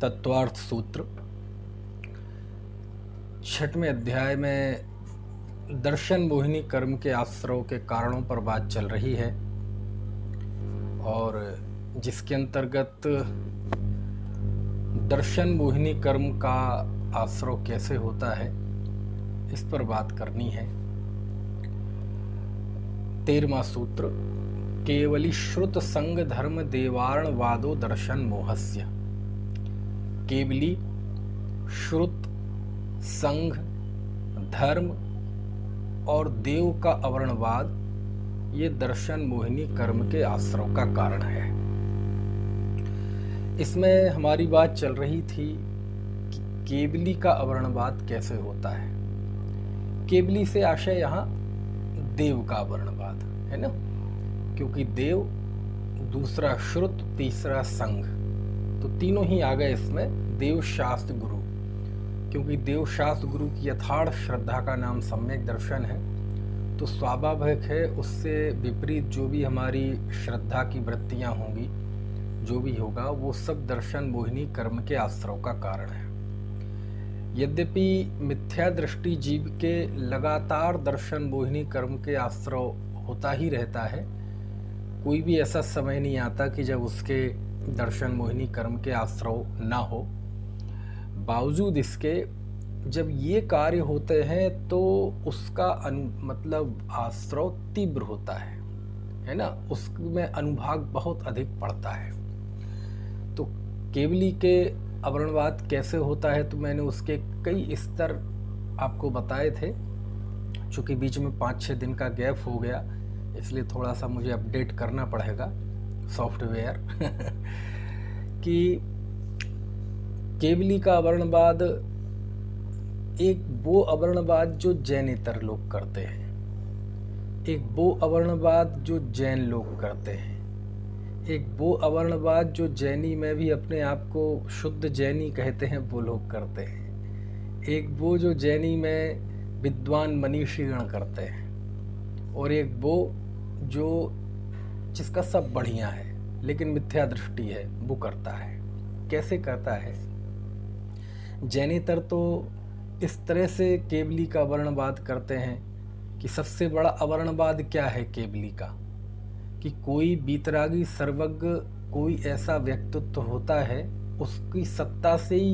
तत्वार्थ सूत्र 6वें अध्याय में दर्शन मोहिनी कर्म के आश्रव के कारणों पर बात चल रही है और जिसके अंतर्गत दर्शन मोहिनी कर्म का आश्रव कैसे होता है इस पर बात करनी है। 13वां सूत्र केवली श्रुत संग धर्म देवार्ण वादो दर्शन मोहस्य। केवली श्रुत संघ धर्म और देव का अवर्णवाद ये दर्शन मोहिनी कर्म के आश्रव का कारण है। इसमें हमारी बात चल रही थी कि केवली का अवर्णवाद कैसे होता है। केवली से आशय यहाँ देव का अवर्णवाद है ना, क्योंकि देव, दूसरा श्रुत, तीसरा संघ, तो तीनों ही आ गए इसमें। देव शास्त्र गुरु, क्योंकि देव शास्त्र गुरु की यथार्थ श्रद्धा का नाम सम्यक दर्शन है, तो स्वाभाविक है उससे विपरीत जो भी हमारी श्रद्धा की वृत्तियां होंगी, जो भी होगा वो सब दर्शन मोहिनी कर्म के आश्रव का कारण है। यद्यपि मिथ्या दृष्टि जीव के लगातार दर्शन मोहिनी कर्म के आश्रव होता ही रहता है, कोई भी ऐसा समय नहीं आता कि जब उसके दर्शन मोहिनी कर्म के आश्रव ना हो। बावजूद इसके जब ये कार्य होते हैं तो उसका मतलब आश्रव तीव्र होता है ना, उसमें अनुभाग बहुत अधिक पड़ता है। तो केवली के अवर्णवाद कैसे होता है, तो मैंने उसके कई स्तर आपको बताए थे। चूँकि बीच में 5-6 दिन का गैप हो गया, इसलिए थोड़ा सा मुझे अपडेट करना पड़ेगा सॉफ्टवेयर कि केवली का अवर्णवाद एक वो अवर्णवाद जो जैनेतर लोग करते हैं, एक वो अवर्णवाद जो जैन लोग करते हैं, एक वो अवर्णवाद जो जैनी में भी अपने आप को शुद्ध जैनी कहते हैं वो लोग करते हैं, एक वो जो जैनी में विद्वान मनीषीगण करते हैं, और एक वो जो जिसका सब बढ़िया है लेकिन मिथ्या दृष्टि है वो करता है। कैसे करता है? जैनेतर तो इस तरह से केवली का अवर्णवाद करते हैं कि सबसे बड़ा अवर्णवाद क्या है केवली का, कि कोई बीतरागी सर्वज्ञ कोई ऐसा व्यक्तित्व होता है उसकी सत्ता से ही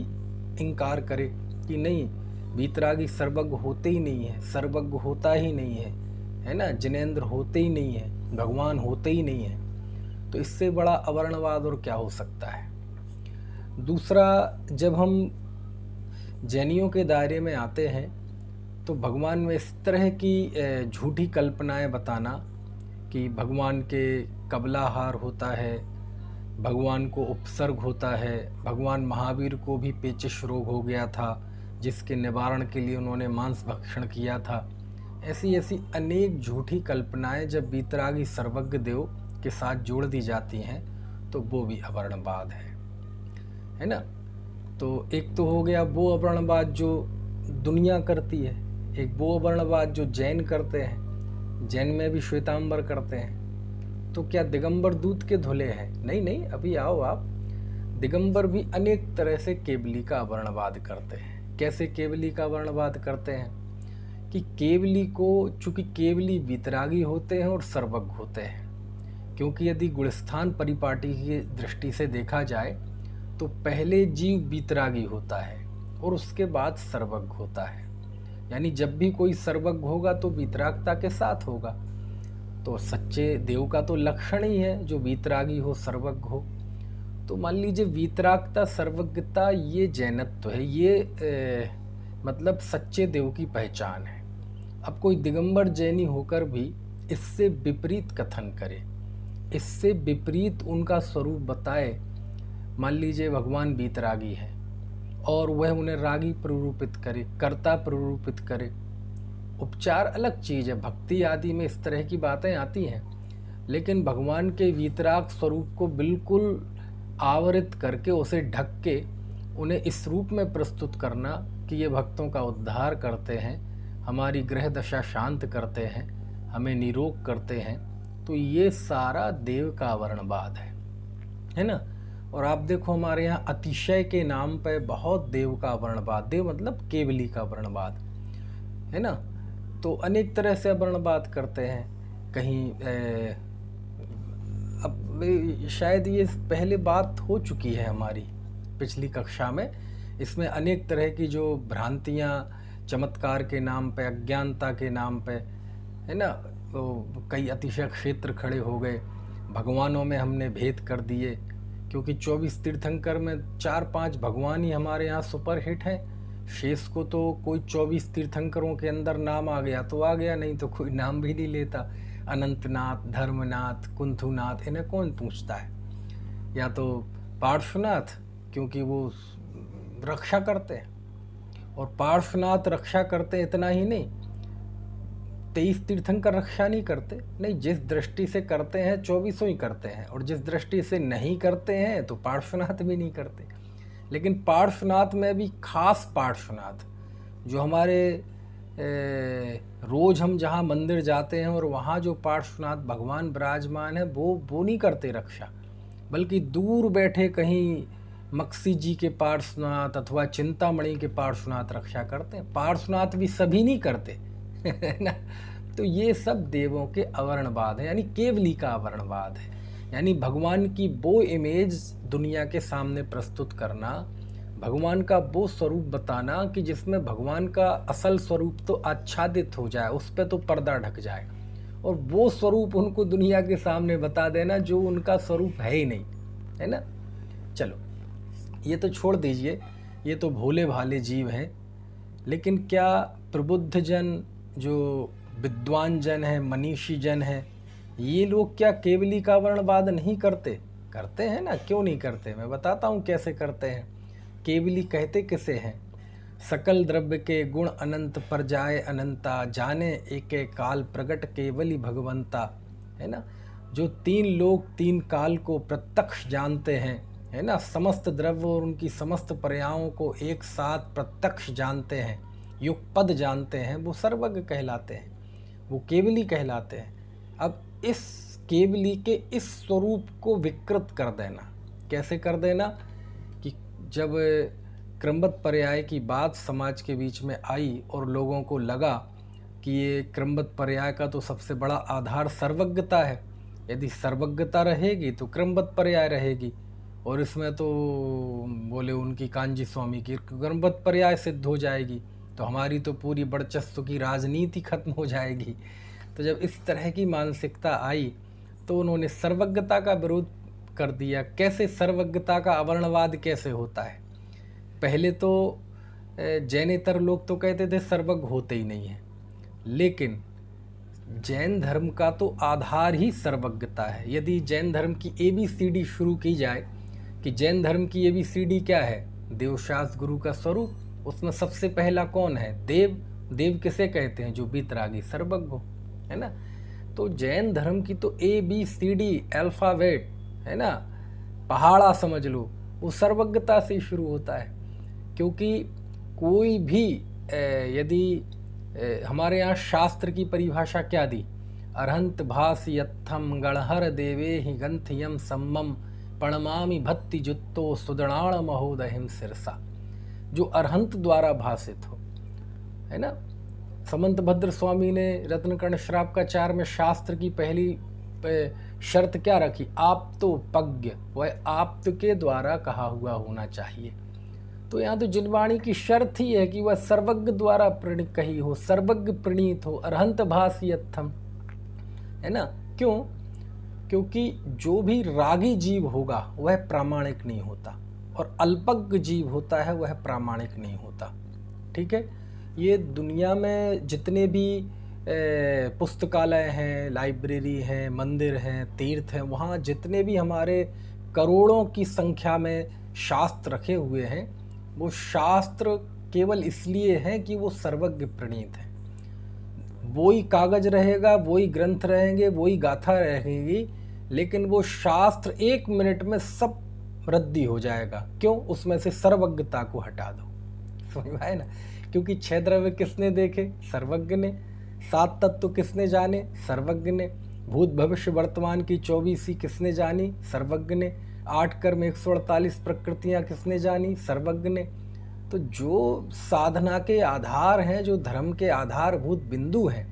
इनकार करे कि नहीं, बीतरागी सर्वज्ञ होते ही नहीं है, सर्वज्ञ होता ही नहीं है ना, जिनेंद्र होते ही नहीं है, भगवान होते ही नहीं है। तो इससे बड़ा अवर्णवाद और क्या हो सकता है। दूसरा, जब हम जैनियों के दायरे में आते हैं तो भगवान में इस तरह की झूठी कल्पनाएं बताना कि भगवान के कबलाहार होता है, भगवान को उपसर्ग होता है, भगवान महावीर को भी पेचिश रोग हो गया था जिसके निवारण के लिए उन्होंने मांस भक्षण किया था। ऐसी ऐसी अनेक झूठी कल्पनाएं जब बीतरागी सर्वज्ञ देव के साथ जोड़ दी जाती हैं तो वो भी अवर्णवाद है ना। तो एक तो हो गया वो अवर्णवाद जो दुनिया करती है, एक वो अवर्णवाद जो जैन करते हैं, जैन में भी श्वेतांबर करते हैं। तो क्या दिगंबर दूध के धुले हैं? नहीं नहीं, अभी आओ आप। दिगंबर भी अनेक तरह से केवली का अवर्णवाद करते हैं। कैसे केवली का अवर्णवाद करते हैं कि केवली को, चूंकि केवली वितरागी होते हैं और सर्वज्ञ होते हैं, क्योंकि यदि गुणस्थान परिपाटी की दृष्टि से देखा जाए तो पहले जीव बीतरागी होता है और उसके बाद सर्वज्ञ होता है। यानी जब भी कोई सर्वज्ञ होगा तो बीतरागता के साथ होगा। तो सच्चे देव का तो लक्षण ही है जो बीतरागी हो, सर्वज्ञ हो। तो मान लीजिए बीतरागता सर्वज्ञता ये जैनत्व है, ये मतलब सच्चे देव की पहचान है। अब कोई दिगंबर जैनी होकर भी इससे विपरीत कथन करे, इससे विपरीत उनका स्वरूप बताए, मान लीजिए भगवान बीतरागी है और वह उन्हें रागी प्ररूपित करे, कर्ता प्ररूपित करे। उपचार अलग चीज़ है, भक्ति आदि में इस तरह की बातें आती हैं, लेकिन भगवान के वीतराग स्वरूप को बिल्कुल आवरित करके, उसे ढक के उन्हें इस रूप में प्रस्तुत करना कि ये भक्तों का उद्धार करते हैं, हमारी ग्रह दशा शांत करते हैं, हमें निरोग करते हैं, तो ये सारा देव का अवर्णवाद है ना। और आप देखो हमारे यहाँ अतिशय के नाम पे बहुत देव का वर्णवाद, देव मतलब केवली का वर्णवाद, है ना। तो अनेक तरह से वर्णवाद करते हैं। कहीं अब शायद ये पहले बात हो चुकी है हमारी पिछली कक्षा में, इसमें अनेक तरह की जो भ्रांतियाँ चमत्कार के नाम पे, अज्ञानता के नाम पे, है ना, तो कई अतिशय क्षेत्र खड़े हो गए, भगवानों में हमने भेद कर दिए, क्योंकि 24 तीर्थंकर में 4-5 भगवान ही हमारे यहाँ सुपर हिट हैं। शेष को तो कोई 24 तीर्थंकरों के अंदर नाम आ गया तो आ गया, नहीं तो कोई नाम भी नहीं लेता। अनंतनाथ, धर्मनाथ, कुंथुनाथ, इन्हें कौन पूछता है। या तो पार्श्वनाथ, क्योंकि वो रक्षा करते हैं, और पार्श्वनाथ रक्षा करते हैं इतना ही नहीं, 23 तीर्थंकर रक्षा नहीं करते, नहीं, जिस दृष्टि से करते हैं 24 ही करते हैं, और जिस दृष्टि से नहीं करते हैं तो पार्श्वनाथ भी नहीं करते। लेकिन पार्श्वनाथ में भी खास पार्श्वनाथ, जो हमारे रोज़ हम जहाँ मंदिर जाते हैं और वहाँ जो पार्श्वनाथ भगवान विराजमान है, वो नहीं करते रक्षा, बल्कि दूर बैठे कहीं मक्सी जी के पार्श्वनाथ अथवा चिंतामणि के पार्श्वनाथ रक्षा करते हैं। पार्श्वनाथ भी सभी नहीं करते ना। तो ये सब देवों के अवर्णवाद है, यानी केवली का अवर्णवाद है, यानी भगवान की वो इमेज दुनिया के सामने प्रस्तुत करना, भगवान का वो स्वरूप बताना कि जिसमें भगवान का असल स्वरूप तो आच्छादित हो जाए, उस पर तो पर्दा ढक जाए, और वो स्वरूप उनको दुनिया के सामने बता देना जो उनका स्वरूप है ही नहीं, है ना। चलो ये तो छोड़ दीजिए, ये तो भोले भाले जीव हैं। लेकिन क्या प्रबुद्ध जन, जो विद्वान जन हैं, मनीषी जन हैं, ये लोग क्या केवली का वर्णवाद नहीं करते? करते हैं ना, क्यों नहीं करते। मैं बताता हूँ कैसे करते हैं। केवली कहते किसे हैं? सकल द्रव्य के गुण अनंत पर जाए अनंता, जाने एक एक काल प्रगट केवली भगवंता, है ना। जो 3 लोक 3 काल को प्रत्यक्ष जानते हैं, है ना, समस्त द्रव्य और उनकी समस्त पर्यायों को एक साथ प्रत्यक्ष जानते हैं, युगपद जानते हैं, वो सर्वज्ञ कहलाते हैं, वो केवली कहलाते हैं। अब इस केवली के इस स्वरूप को विकृत कर देना, कैसे कर देना कि जब क्रमबद्ध पर्याय की बात समाज के बीच में आई और लोगों को लगा कि ये क्रमबद्ध पर्याय का तो सबसे बड़ा आधार सर्वज्ञता है, यदि सर्वज्ञता रहेगी तो क्रमबद्ध पर्याय रहेगी, और इसमें तो बोले उनकी कांजी स्वामी की क्रमबद्ध पर्याय सिद्ध हो जाएगी, तो हमारी तो पूरी वर्चस्व की राजनीति खत्म हो जाएगी। तो जब इस तरह की मानसिकता आई तो उन्होंने सर्वज्ञता का विरोध कर दिया। कैसे सर्वज्ञता का अवर्णवाद कैसे होता है? पहले तो जैनेतर लोग तो कहते थे सर्वज्ञ होते ही नहीं है, लेकिन जैन धर्म का तो आधार ही सर्वज्ञता है। यदि जैन धर्म की ABCD शुरू की जाए कि जैन धर्म की ABCD क्या है? देवशास्त्र गुरु का स्वरूप, उसमें सबसे पहला कौन है? देव। देव किसे कहते हैं? जो बीतरागी सर्वज्ञ हो, है ना। तो जैन धर्म की तो ABCD अल्फाबेट, है ना, पहाड़ा समझ लो, वो सर्वज्ञता से शुरू होता है। क्योंकि कोई भी यदि हमारे यहाँ शास्त्र की परिभाषा क्या दी? अर्हंत भास यत्थम गणहर देवे ही गंथयम सम्मम प्रणमामि भक्ति जुत्तो सुदृणाण महोदहिम सिरसा, जो अर्हंत द्वारा भाषित हो, है ना। समंत भद्र स्वामी ने रत्नकर्ण श्रावकाचार में शास्त्र की पहली शर्त क्या रखी? आप तो पज्ञ, वह आप के द्वारा कहा हुआ होना चाहिए। तो यहाँ तो जिनवाणी की शर्त ही है कि वह सर्वज्ञ द्वारा कही हो, सर्वज्ञ प्रणीत हो, अर्हंत भाषयत्थम, है ना। क्यों? क्योंकि जो भी रागी जीव होगा वह प्रामाणिक नहीं होता, और अल्पज्ञ जीव होता है वह प्रामाणिक नहीं होता। ठीक है। ये दुनिया में जितने भी पुस्तकालय हैं, लाइब्रेरी हैं, मंदिर हैं, तीर्थ हैं, वहाँ जितने भी हमारे करोड़ों की संख्या में शास्त्र रखे हुए हैं, वो शास्त्र केवल इसलिए हैं कि वो सर्वज्ञ प्रणीत हैं। वही कागज रहेगा, वही ग्रंथ रहेंगे, वही गाथा रहेगी, लेकिन वो शास्त्र 1 मिनट में सब रद्दी हो जाएगा। क्यों? उसमें से सर्वज्ञता को हटा दो। समझ में आए ना। क्योंकि 6 द्रव्य किसने देखे? सर्वज्ञ ने। 7 तत्व किसने जाने? सर्वज्ञ ने। भूत भविष्य वर्तमान की 24 किसने जानी? सर्वज्ञ ने। 8 कर्म 148 प्रकृतियां किसने जानी? सर्वज्ञ ने। तो जो साधना के आधार हैं, जो धर्म के आधारभूत बिंदु हैं,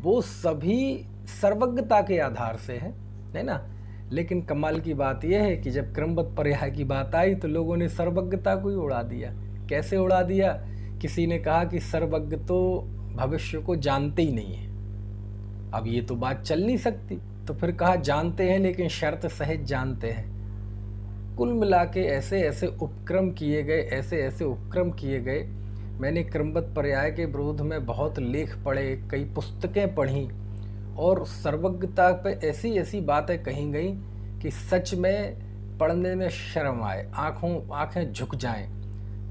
वो सभी सर्वज्ञता के आधार से है ना। लेकिन कमाल की बात यह है कि जब क्रमबद्ध पर्याय की बात आई तो लोगों ने सर्वज्ञता को ही उड़ा दिया। कैसे उड़ा दिया? किसी ने कहा कि सर्वज्ञ तो भविष्य को जानते ही नहीं है। अब ये तो बात चल नहीं सकती, तो फिर कहा जानते हैं लेकिन शर्त सहित जानते हैं। कुल मिला के ऐसे ऐसे उपक्रम किए गए। मैंने क्रमबद्ध पर्याय के विरोध में बहुत लेख पढ़े, कई पुस्तकें पढ़ी, और सर्वज्ञता पे ऐसी ऐसी बातें कही गई कि सच में पढ़ने में शर्म आए, आंखें झुक जाएं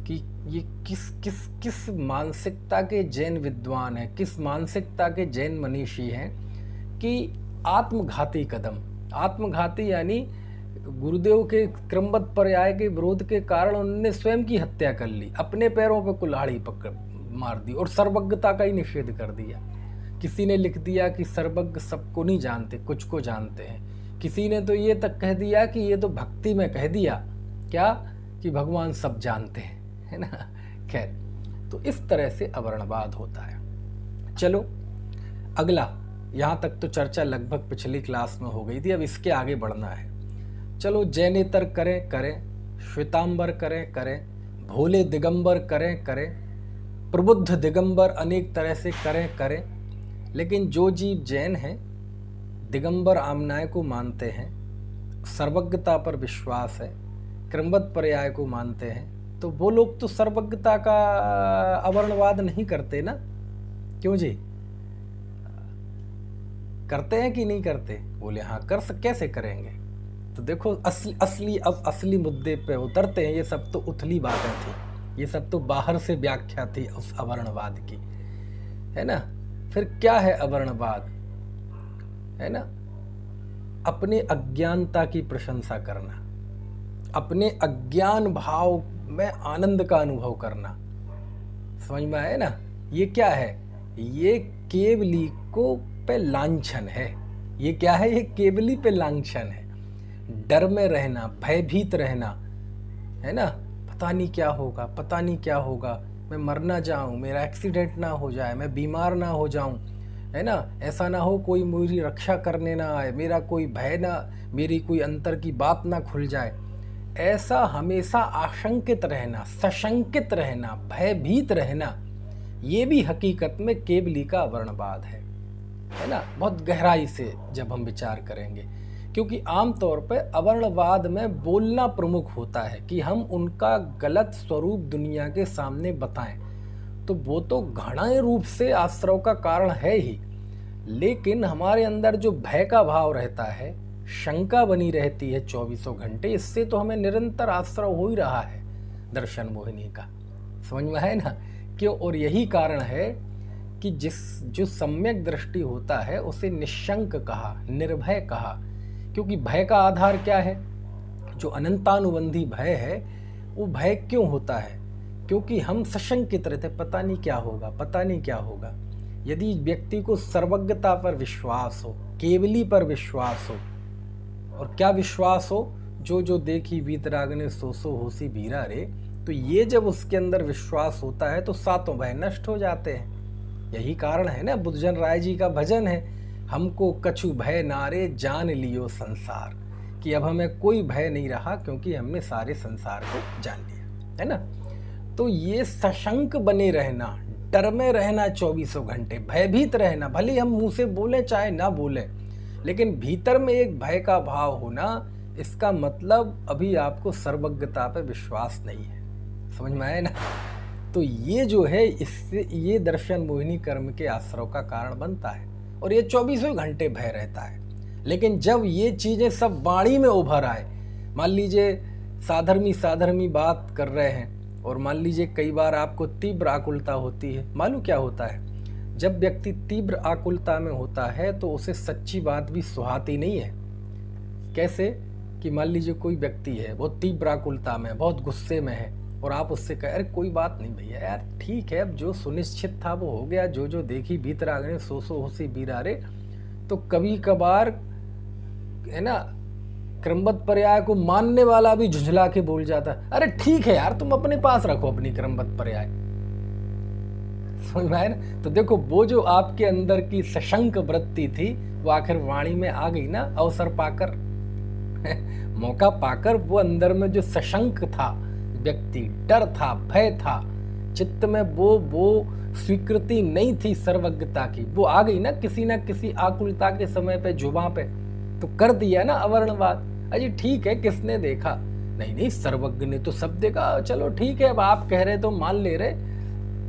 कि ये किस मानसिकता के जैन विद्वान हैं, किस मानसिकता के जैन मनीषी हैं कि आत्मघाती कदम, आत्मघाती यानी गुरुदेव के क्रमबद्ध पर्याय के विरोध के कारण उन्होंने स्वयं की हत्या कर ली, अपने पैरों पर कुल्हाड़ी पकड़ मार दी और सर्वज्ञता का ही निषेध कर दिया। किसी ने लिख दिया कि सर्वज्ञ सबको नहीं जानते, कुछ को जानते हैं। किसी ने तो ये तक कह दिया कि ये तो भक्ति में कह दिया क्या कि भगवान सब जानते हैं, है ना। खैर, तो इस तरह से अवर्णवाद होता है। चलो अगला, यहाँ तक तो चर्चा लगभग पिछली क्लास में हो गई थी, अब इसके आगे बढ़ना है। चलो जैनेतर करें, श्वेतांबर करें, भोले दिगंबर करें, प्रबुद्ध दिगंबर अनेक तरह से करें, लेकिन जो जीव जैन हैं, दिगंबर आमनाय को मानते हैं, सर्वज्ञता पर विश्वास है, क्रमबद्ध पर्याय को मानते हैं, तो वो लोग तो सर्वज्ञता का अवर्णवाद नहीं करते ना। क्यों जी, करते हैं कि नहीं करते? बोले हाँ कैसे करेंगे? तो देखो असली मुद्दे पे उतरते हैं। ये सब तो उथली बातें थी, ये सब तो बाहर से व्याख्या थी उस अवर्णवाद की, है ना। फिर क्या है अवर्णवाद? है ना, अपने अज्ञानता की प्रशंसा करना, अपने अज्ञान भाव में आनंद का अनुभव करना। समझ में आया ना? ये क्या है? ये केवली को पे लांछन है। ये क्या है? ये केवली पे लांछन है। डर में रहना, भयभीत रहना, है ना। पता नहीं क्या होगा, मैं मर ना जाऊं, मेरा एक्सीडेंट ना हो जाए, मैं बीमार ना हो जाऊं, है ना। ऐसा ना हो कोई मेरी रक्षा करने ना आए, मेरा कोई भय ना, मेरी कोई अंतर की बात ना खुल जाए। ऐसा हमेशा आशंकित रहना, सशंकित रहना, भयभीत रहना, ये भी हकीकत में केवली का अवर्णवाद है ना। बहुत गहराई से जब हम विचार करेंगे, क्योंकि आमतौर पर अवर्णवाद में बोलना प्रमुख होता है कि हम उनका गलत स्वरूप दुनिया के सामने बताएं, तो वो तो घृणा रूप से आश्रव का कारण है ही, लेकिन हमारे अंदर जो भय का भाव रहता है, शंका बनी रहती है 24 घंटे, इससे तो हमें निरंतर आश्रव हो ही रहा है दर्शन मोहिनी का। समझ में है ना क्यों? और यही कारण है कि जो सम्यक दृष्टि होता है उसे निशंक कहा, निर्भय कहा। क्योंकि भय का आधार क्या है? जो अनंतानुबंधी भय है, वो भय क्यों होता है? क्योंकि हम सशंकित रहते, पता नहीं क्या होगा। यदि व्यक्ति को सर्वज्ञता पर विश्वास हो, केवली पर विश्वास हो, और क्या विश्वास हो? जो देखी वीतरागने सो होसी बीरा रे, तो ये जब उसके अंदर विश्वास होता है तो सातों भय नष्ट हो जाते हैं। यही कारण है ना, बुद्धजन राय जी का भजन है, हमको कछु भय नारे जान लियो संसार, कि अब हमें कोई भय नहीं रहा क्योंकि हमने सारे संसार को जान लिया, है ना। तो ये सशंक बने रहना, डर में रहना 24 घंटे, भयभीत रहना, भले हम मुंह से बोले चाहे ना बोले, लेकिन भीतर में एक भय का भाव होना, इसका मतलब अभी आपको सर्वज्ञता पे विश्वास नहीं है। समझ में आए ना? तो ये जो है, इससे ये दर्शन मोहिनी कर्म के आश्रव का कारण बनता है, और ये 24 घंटे भय रहता है। लेकिन जब ये चीजें सब वाणी में उभर आए, मान लीजिए साधर्मी बात कर रहे हैं, और मान लीजिए कई बार आपको तीव्र आकुलता होती है। मालूम क्या होता है? जब व्यक्ति तीव्र आकुलता में होता है तो उसे सच्ची बात भी सुहाती नहीं है। कैसे? कि मान लीजिए कोई व्यक्ति है, वो तीव्र आकुलता में, बहुत गुस्से में है, और आप उससे कहें अरे कोई बात नहीं भैया, यार ठीक है, अब जो सुनिश्चित था वो हो गया, जो देखी भीतर आ गए सो होसी बीरा रे। तो कभी कभार, है ना, क्रमबद्ध पर्याय को मानने वाला भी झुंझला के बोल जाता है, अरे ठीक है यार, तुम अपने पास रखो अपनी क्रमबद्ध पर्याय। समझ में आया ना? तो देखो, वो जो आपके अंदर की सशंक वृत्ति थी वो आखिर वाणी में आ गई ना, अवसर पाकर मौका पाकर। वो अंदर में जो सशंक था व्यक्ति, डर था, भय था, चित्त में वो स्वीकृति नहीं थी सर्वज्ञता की, वो आ गई ना किसी आकुलता के समय पे, जुबां पे, तो कर दिया ना अवर्णवाद। अजी ठीक है, किसने देखा? नहीं, सर्वज्ञ ने तो सब देखा, चलो ठीक है, अब आप कह रहे तो मान ले रहे,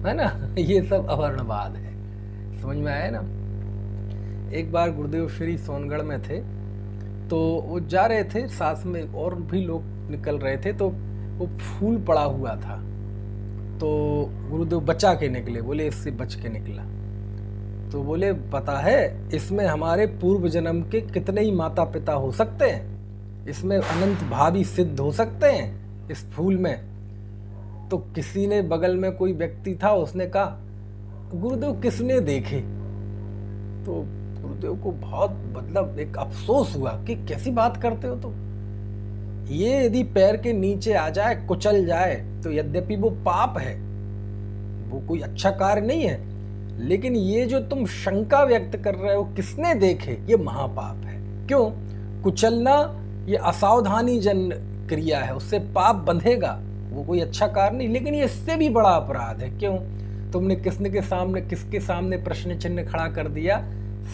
है ना। ये सब अवर्णवाद है। समझ में आया ना? एक बार गुरुदेव श्री सोनगढ़ में थे, तो वो जा रहे थे, साथ में और भी लोग निकल रहे थे, तो वो फूल पड़ा हुआ था, तो गुरुदेव बचा के निकले, बोले इससे बच के निकला। तो बोले पता है इसमें हमारे पूर्व जन्म के कितने ही माता पिता हो सकते हैं, इसमें अनंत भावी सिद्ध हो सकते हैं इस फूल में। तो किसी ने, बगल में कोई व्यक्ति था, उसने कहा गुरुदेव किसने देखे? तो गुरुदेव को बहुत मतलब एक अफसोस हुआ कि कैसी बात करते हो तुम, ये यदि पैर के नीचे आ जाए, कुचल जाए, तो यद्यपि वो पाप है, वो कोई अच्छा कार्य नहीं है, लेकिन ये जो तुम शंका व्यक्त कर रहे हो किसने देखे, ये महापाप है। क्यों? कुचलना ये असावधानी जन क्रिया है, उससे पाप बंधेगा, वो कोई अच्छा कार्य नहीं, लेकिन ये इससे भी बड़ा अपराध है। क्यों? तुमने किसके सामने प्रश्न चिन्ह खड़ा कर दिया?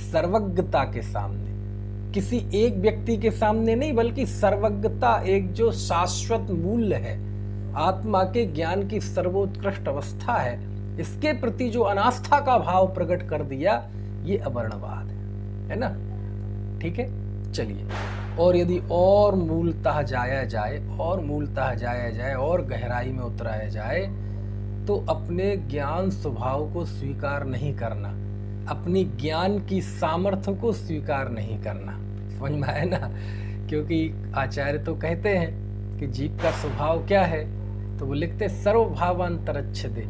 सर्वज्ञता के सामने, किसी एक व्यक्ति के सामने नहीं, बल्कि सर्वज्ञता एक जो शाश्वत मूल्य है, आत्मा के ज्ञान की सर्वोत्कृष्ट अवस्था है, इसके प्रति जो अनास्था का भाव प्रकट कर दिया, ये अवर्णवाद है ना। ठीक है, चलिए, और यदि और मूलतः जाया जाए और गहराई में उतराया जाए, तो अपने ज्ञान स्वभाव को स्वीकार नहीं करना, अपनी ज्ञान की सामर्थ्य को स्वीकार नहीं करना। समझ में आया ना? क्योंकि आचार्य तो कहते हैं कि जीव का स्वभाव क्या है, तो वो लिखते सर्वभावांतरच्छेदे।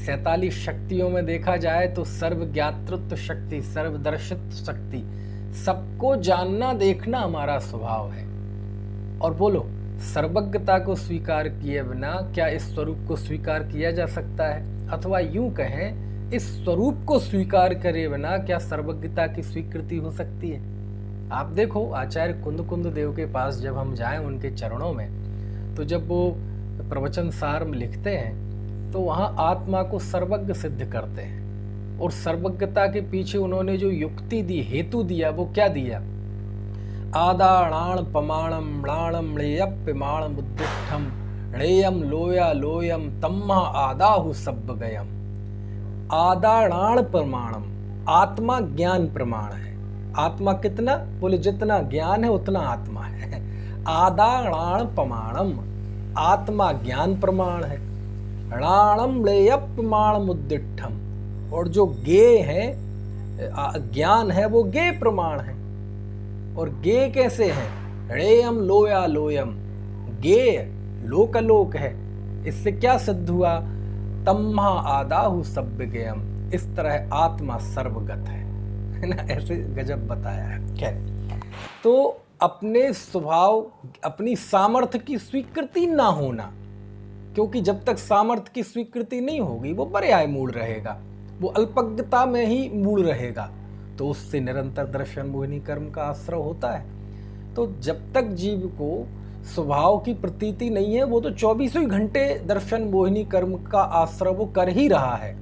47 शक्तियों में देखा जाए तो सर्वज्ञातृत्व शक्ति, सर्वदर्शित्व शक्ति, सबको जानना देखना हमारा स्वभाव है। और बोलो, सर्वज्ञता को स्वीकार किए बिना क्या इस स्वरूप को स्वीकार किया जा सकता है? अथवा यूं कहें, इस स्वरूप को स्वीकार करे बिना क्या सर्वज्ञता की स्वीकृति हो सकती है? आप देखो, आचार्य कुंद देव के पास जब हम जाएं उनके चरणों में, तो जब वो प्रवचन सार में लिखते हैं, तो वहां आत्मा को सर्वज्ञ सिद्ध करते हैं, और सर्वज्ञता के पीछे उन्होंने जो युक्ति दी, हेतु दिया, वो क्या दिया? आदाणाण पमाणम मृणाणम णेयप्यमाण मुद्दिष्ठम णेयम लोया लोयम तम्मा आदाहु सब्बगयम। आदाणाण प्रमाणम, आत्मा ज्ञान प्रमाण है। आत्मा कितना? बोले जितना ज्ञान है उतना आत्मा है। आदाणाण प्रमाणम, आत्मा ज्ञान प्रमाण है। णाणम लेयप्यमाण मुद्दिष्ठम, और जो गे है, ज्ञान है, वो गे प्रमाण है। और गे कैसे है? णेयम लोया लोयम, गे लोकलोक है। इससे क्या सिद्ध हुआ? तम्हा आदाहु सब्बगयम, इस तरह आत्मा सर्वगत है ना। ऐसे गजब बताया है। खैर, तो अपने स्वभाव, अपनी सामर्थ्य की स्वीकृति ना होना, क्योंकि जब तक सामर्थ्य की स्वीकृति नहीं होगी, वो पर्याय मूल रहेगा, वो अल्पज्ञता में ही मूल रहेगा, तो उससे निरंतर दर्शन मोहिनी कर्म का आश्रय होता है। तो जब तक जीव को स्वभाव की प्रतीति नहीं है, वो तो 24 घंटे दर्शन मोहिनी कर्म का आश्रय वो कर ही रहा है।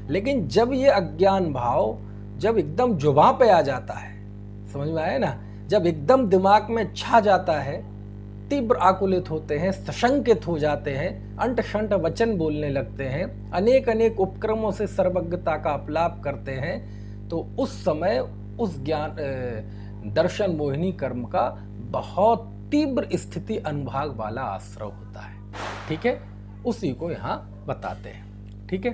लेकिन जब ये अज्ञान भाव जब एकदम जुबां पे आ जाता है, समझ में आया ना, जब एकदम दिमाग में छा जाता है, तीव्र आकुलित होते हैं, सशंकित हो जाते हैं, अंट शंट वचन बोलने लगते हैं, अनेक उपक्रमों से सर्वज्ञता का अपलाप करते हैं, तो उस समय उस ज्ञान दर्शन मोहिनी कर्म का बहुत तीव्र स्थिति अनुभाग वाला आश्रय होता है। ठीक है, उसी को यहाँ बताते हैं। ठीक है,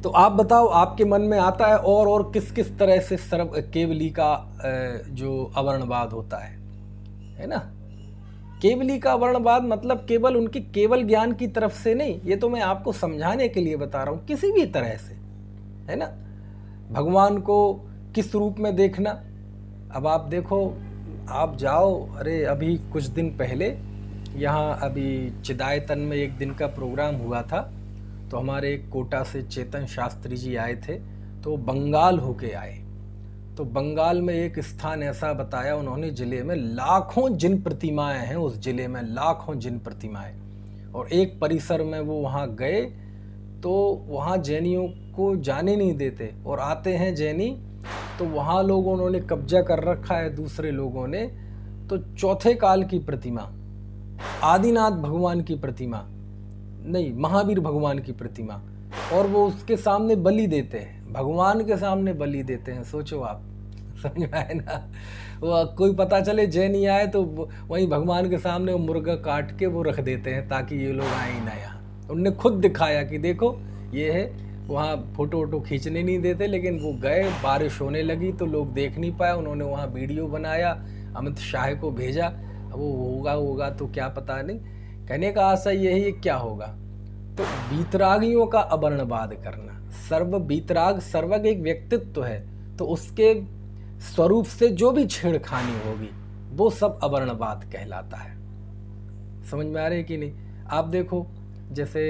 तो आप बताओ, आपके मन में आता है और किस किस तरह से केवली का जो अवर्णवाद होता है ना। केवली का अवर्णवाद मतलब केवल उनकी केवल ज्ञान की तरफ से नहीं, ये तो मैं आपको समझाने के लिए बता रहा हूँ, किसी भी तरह से, है ना। भगवान को किस रूप में देखना? अब आप देखो, आप जाओ, अरे अभी कुछ दिन पहले यहाँ अभी चिदायतन में एक दिन का प्रोग्राम हुआ था, तो हमारे एक कोटा से चेतन शास्त्री जी आए थे, तो बंगाल होके आए। तो बंगाल में एक स्थान ऐसा बताया उन्होंने, ज़िले में लाखों जिन प्रतिमाएं हैं, उस ज़िले में लाखों जिन प्रतिमाएं, और एक परिसर में वो वहाँ गए तो वहाँ जैनियों को जाने नहीं देते, और आते हैं जैनी तो वहाँ लोगों उन्होंने कब्जा कर रखा है दूसरे लोगों ने, तो चौथे काल की प्रतिमा, आदिनाथ भगवान की प्रतिमा नहीं, महावीर भगवान की प्रतिमा, और वो उसके सामने बलि देते हैं, भगवान के सामने बलि देते हैं। सोचो आप, समझ में आए ना। वो कोई पता चले जैनी आए तो वहीं भगवान के सामने वो मुर्गा काट के वो रख देते हैं ताकि ये लोग आए ही ना यहाँ। उनने खुद दिखाया कि देखो ये है, वहाँ फोटो वोटो खींचने नहीं देते, लेकिन वो गए, बारिश होने लगी तो लोग देख नहीं पाए, उन्होंने वहाँ वीडियो बनाया, अमित शाह को भेजा। अब वो होगा तो क्या पता नहीं। कहने का आशय यही है, क्या होगा तो बीतरागियों का अवर्णवाद करना। सर्व बीतराग सर्वग एक व्यक्तित्व है, तो उसके स्वरूप से जो भी छेड़खानी होगी वो सब अवर्णवाद कहलाता है। समझ में आ रही है कि नहीं। आप देखो, जैसे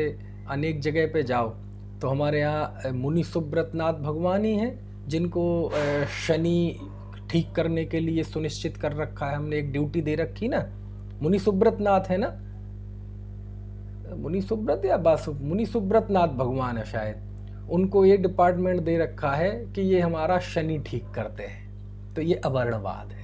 अनेक जगह पे जाओ तो हमारे यहाँ मुनि सुब्रतनाथ भगवान ही हैं, जिनको शनि ठीक करने के लिए सुनिश्चित कर रखा है, हमने एक ड्यूटी दे रखी ना। मुनि सुब्रतनाथ है ना, मुनि सुब्रत या मुनि सुब्रतनाथ भगवान है शायद, उनको ये डिपार्टमेंट दे रखा है कि ये हमारा शनि ठीक करते हैं, तो ये अवर्णवाद है।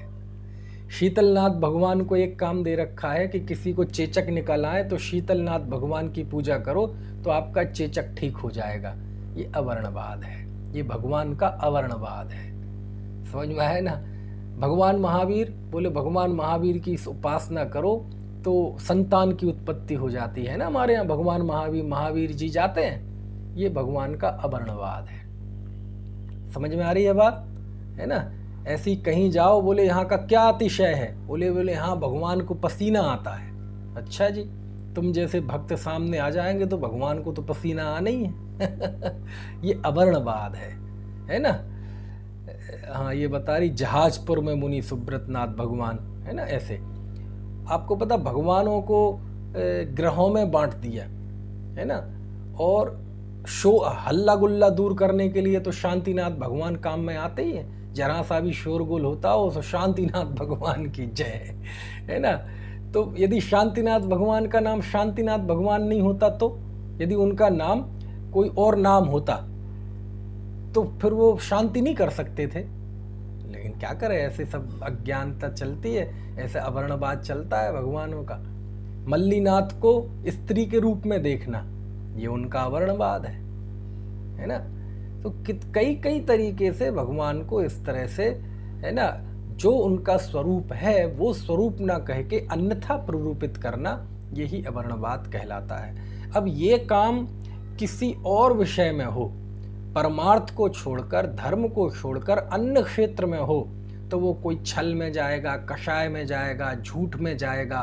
शीतलनाथ भगवान को एक काम दे रखा है कि किसी को चेचक निकल आए तो शीतलनाथ भगवान की पूजा करो तो आपका चेचक ठीक हो जाएगा। ये अवर्णवाद है, ये भगवान का अवर्णवाद है। समझ में है ना। भगवान महावीर बोले भगवान महावीर की उपासना करो तो संतान की उत्पत्ति हो जाती है ना। हमारे यहाँ भगवान महावीर जी जाते हैं, ये भगवान का अवर्णवाद है। समझ में आ रही है बात, है ना। ऐसी कहीं जाओ, बोले यहाँ का क्या अतिशय है, बोले यहाँ भगवान को पसीना आता है। अच्छा जी, तुम जैसे भक्त सामने आ जाएंगे तो भगवान को तो पसीना आना ही है। ये अवर्णवाद है ना। हाँ, ये बता रही जहाजपुर में मुनि सुब्रतनाथ भगवान, है ना। ऐसे आपको पता, भगवानों को ग्रहों में बांट दिया, है ना। और हल्ला गुल्ला दूर करने के लिए तो शांतिनाथ भगवान काम में आते ही हैं। जरा सा भी शोरगुल होता हो तो शांतिनाथ भगवान की जय, है ना। तो यदि शांतिनाथ भगवान का नाम शांतिनाथ भगवान नहीं होता, तो यदि उनका नाम कोई और नाम होता तो फिर वो शांति नहीं कर सकते थे। लेकिन क्या करें, ऐसे सब अज्ञानता चलती है, ऐसे अवर्णवाद चलता है भगवानों का। मल्लीनाथ को स्त्री के रूप में देखना, ये उनका अवर्णवाद है ना। तो कई तरीके से भगवान को इस तरह से, है ना, जो उनका स्वरूप है वो स्वरूप ना कह के अन्यथा प्ररूपित करना, यही अवर्णवाद कहलाता है। अब ये काम किसी और विषय में हो, परमार्थ को छोड़कर, धर्म को छोड़कर अन्य क्षेत्र में हो, तो वो कोई छल में जाएगा, कषाय में जाएगा, झूठ में जाएगा।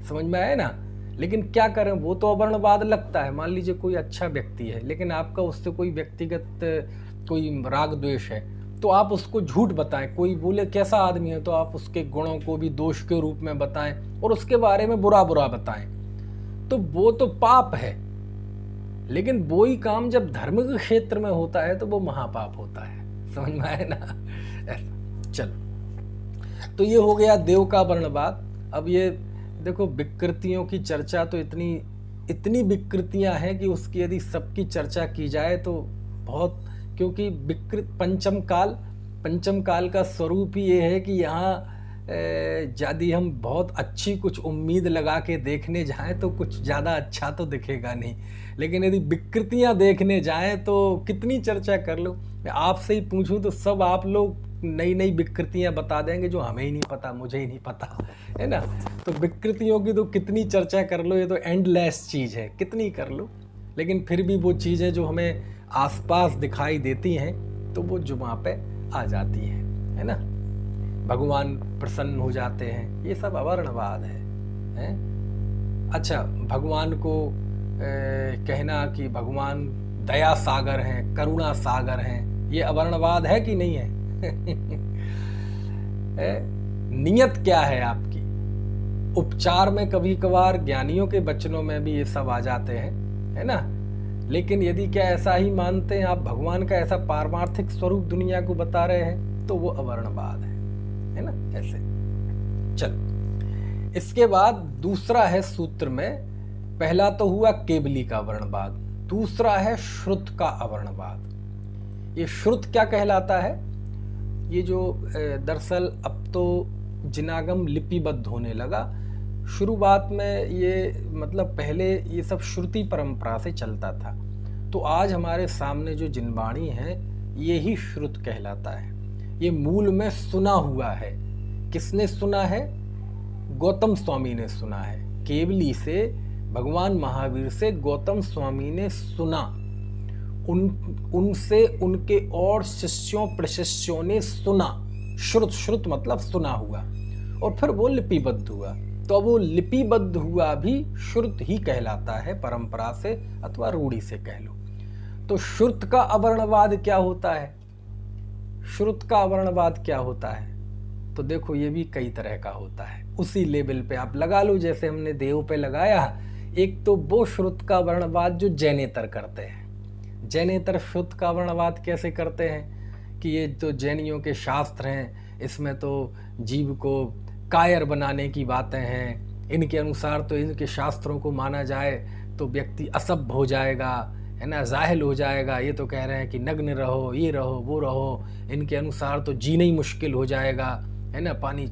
समझ में आया ना। लेकिन क्या करें, वो तो अवर्णवाद लगता है। मान लीजिए कोई अच्छा व्यक्ति है, लेकिन आपका उससे कोई व्यक्तिगत कोई राग द्वेष है, तो आप उसको झूठ बताएं। कोई बोले कैसा आदमी है, तो आप उसके गुणों को भी दोष के रूप में बताएं और उसके बारे में बुरा बताएं, तो वो तो पाप है। लेकिन वो ही काम जब धर्म के क्षेत्र में होता है तो वो महापाप होता है। समझ में आए ना। ऐसा चलो, तो ये हो गया देव का वर्णवाद। अब ये देखो, विकृतियों की चर्चा तो इतनी विकृतियां हैं कि उसकी यदि सबकी चर्चा की जाए तो बहुत, क्योंकि विकृत पंचम काल का स्वरूप ही ये है कि यहाँ यदि हम बहुत अच्छी कुछ उम्मीद लगा के देखने जाएं तो कुछ ज़्यादा अच्छा तो दिखेगा नहीं। लेकिन यदि विकृतियां देखने जाएं तो कितनी चर्चा कर लो। मैं आपसे ही पूछूं तो सब आप लोग नई विकृतियां बता देंगे जो हमें ही नहीं पता, मुझे ही नहीं पता, है ना। तो विकृतियों की तो कितनी चर्चा कर लो, ये तो एंडलेस चीज़ है, कितनी कर लो। लेकिन फिर भी वो चीज़ें जो हमें आसपास दिखाई देती हैं तो वो जुबां पे आ जाती है ना। भगवान प्रसन्न हो जाते हैं, ये सब अवर्णवाद है? अच्छा, भगवान को कहना कि भगवान दया सागर हैं, करुणा सागर हैं, ये अवर्णवाद है कि नहीं है? नियत क्या है आपकी। उपचार में कभी कभार ज्ञानियों के वचनों में भी ये सब आ जाते हैं, है ना। लेकिन यदि क्या ऐसा ही मानते हैं आप, भगवान का ऐसा पारमार्थिक स्वरूप दुनिया को बता रहे हैं, तो वो अवर्णवाद है ना। ऐसे चलो, इसके बाद दूसरा है सूत्र में, पहला तो हुआ केवली का अवर्णवाद, दूसरा है श्रुत का अवर्णवाद। ये श्रुत क्या कहलाता है, ये जो दरअसल अब तो जिनागम लिपिबद्ध होने लगा। शुरुआत में ये मतलब पहले ये सब श्रुति परंपरा से चलता था, तो आज हमारे सामने जो जिनवाणी है ये ही श्रुत कहलाता है। ये मूल में सुना हुआ है। किसने सुना है? गौतम स्वामी ने सुना है। केवली से, भगवान महावीर से गौतम स्वामी ने सुना, उनसे उनके और शिष्यों प्रशिष्यों ने सुना। श्रुत, श्रुत मतलब सुना हुआ, और फिर वो लिपिबद्ध हुआ, तो वो लिपिबद्ध हुआ भी श्रुत ही कहलाता है, परंपरा से अथवा रूढ़ी से कह लो। तो श्रुत का अवर्णवाद क्या होता है? श्रुत का अवर्णवाद क्या होता है? तो देखो, ये भी कई तरह का होता है, उसी लेवल पे आप लगा लो जैसे हमने देव पे लगाया। एक तो वो श्रुत का वर्णवाद जो जैनेतर करते हैं। जैनेतर श्रुत का वर्णवाद कैसे करते हैं कि ये तो जैनियों के शास्त्र हैं, इसमें तो जीव को कायर बनाने की बातें हैं, इनके अनुसार तो इनके शास्त्रों को माना जाए तो व्यक्ति असभ्य हो जाएगा, है ना, जाहिल हो जाएगा। ये तो कह रहे हैं कि नग्न रहो, ये रहो, वो रहो, इनके अनुसार तो जीना ही मुश्किल हो जाएगा, है ना, पानी।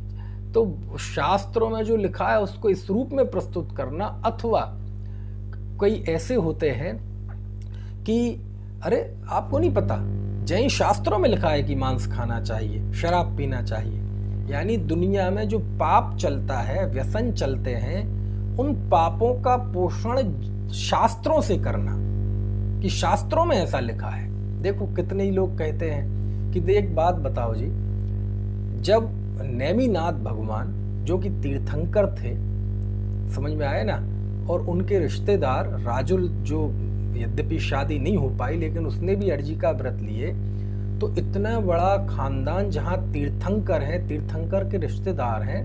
तो शास्त्रों में जो लिखा है उसको इस रूप में प्रस्तुत करना, अथवा कई ऐसे होते हैं कि अरे आपको नहीं पता, जैन शास्त्रों में लिखा है कि मांस खाना चाहिए, शराब पीना चाहिए। यानी दुनिया में जो पाप चलता है, व्यसन चलते हैं, उन पापों का पोषण शास्त्रों से करना, कि शास्त्रों में ऐसा लिखा है। देखो कितने ही लोग कहते हैं कि एक बात बताओ जी, जब नेमिनाथ भगवान जो कि तीर्थंकर थे, समझ में आया ना, और उनके रिश्तेदार राजुल, जो यद्यपि शादी नहीं हो पाई लेकिन उसने भी अर्जी का व्रत लिए, तो इतना बड़ा खानदान जहाँ तीर्थंकर हैं, तीर्थंकर के रिश्तेदार हैं,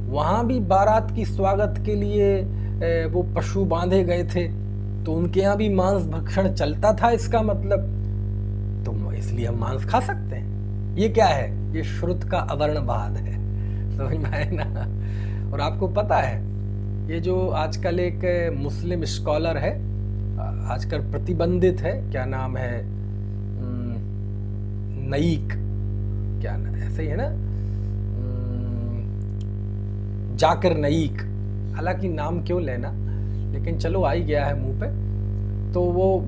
वहाँ भी बारात की स्वागत के लिए वो पशु बांधे गए थे, तो उनके यहाँ भी मांस भक्षण चलता था। इसका मतलब तो इसलिए हम मांस खा सकते हैं। ये क्या है? ये श्रुत का अवर्णवाद है, समझ में आए ना। और आपको पता है, ये जो आजकल एक मुस्लिम स्कॉलर है, आजकल प्रतिबंधित है, क्या नाम है, नईक, क्या ना, ऐसे ही है ना, जाकिर नईक, हालांकि नाम क्यों लेना, लेकिन चलो आ ही गया है मुंह पे। तो वो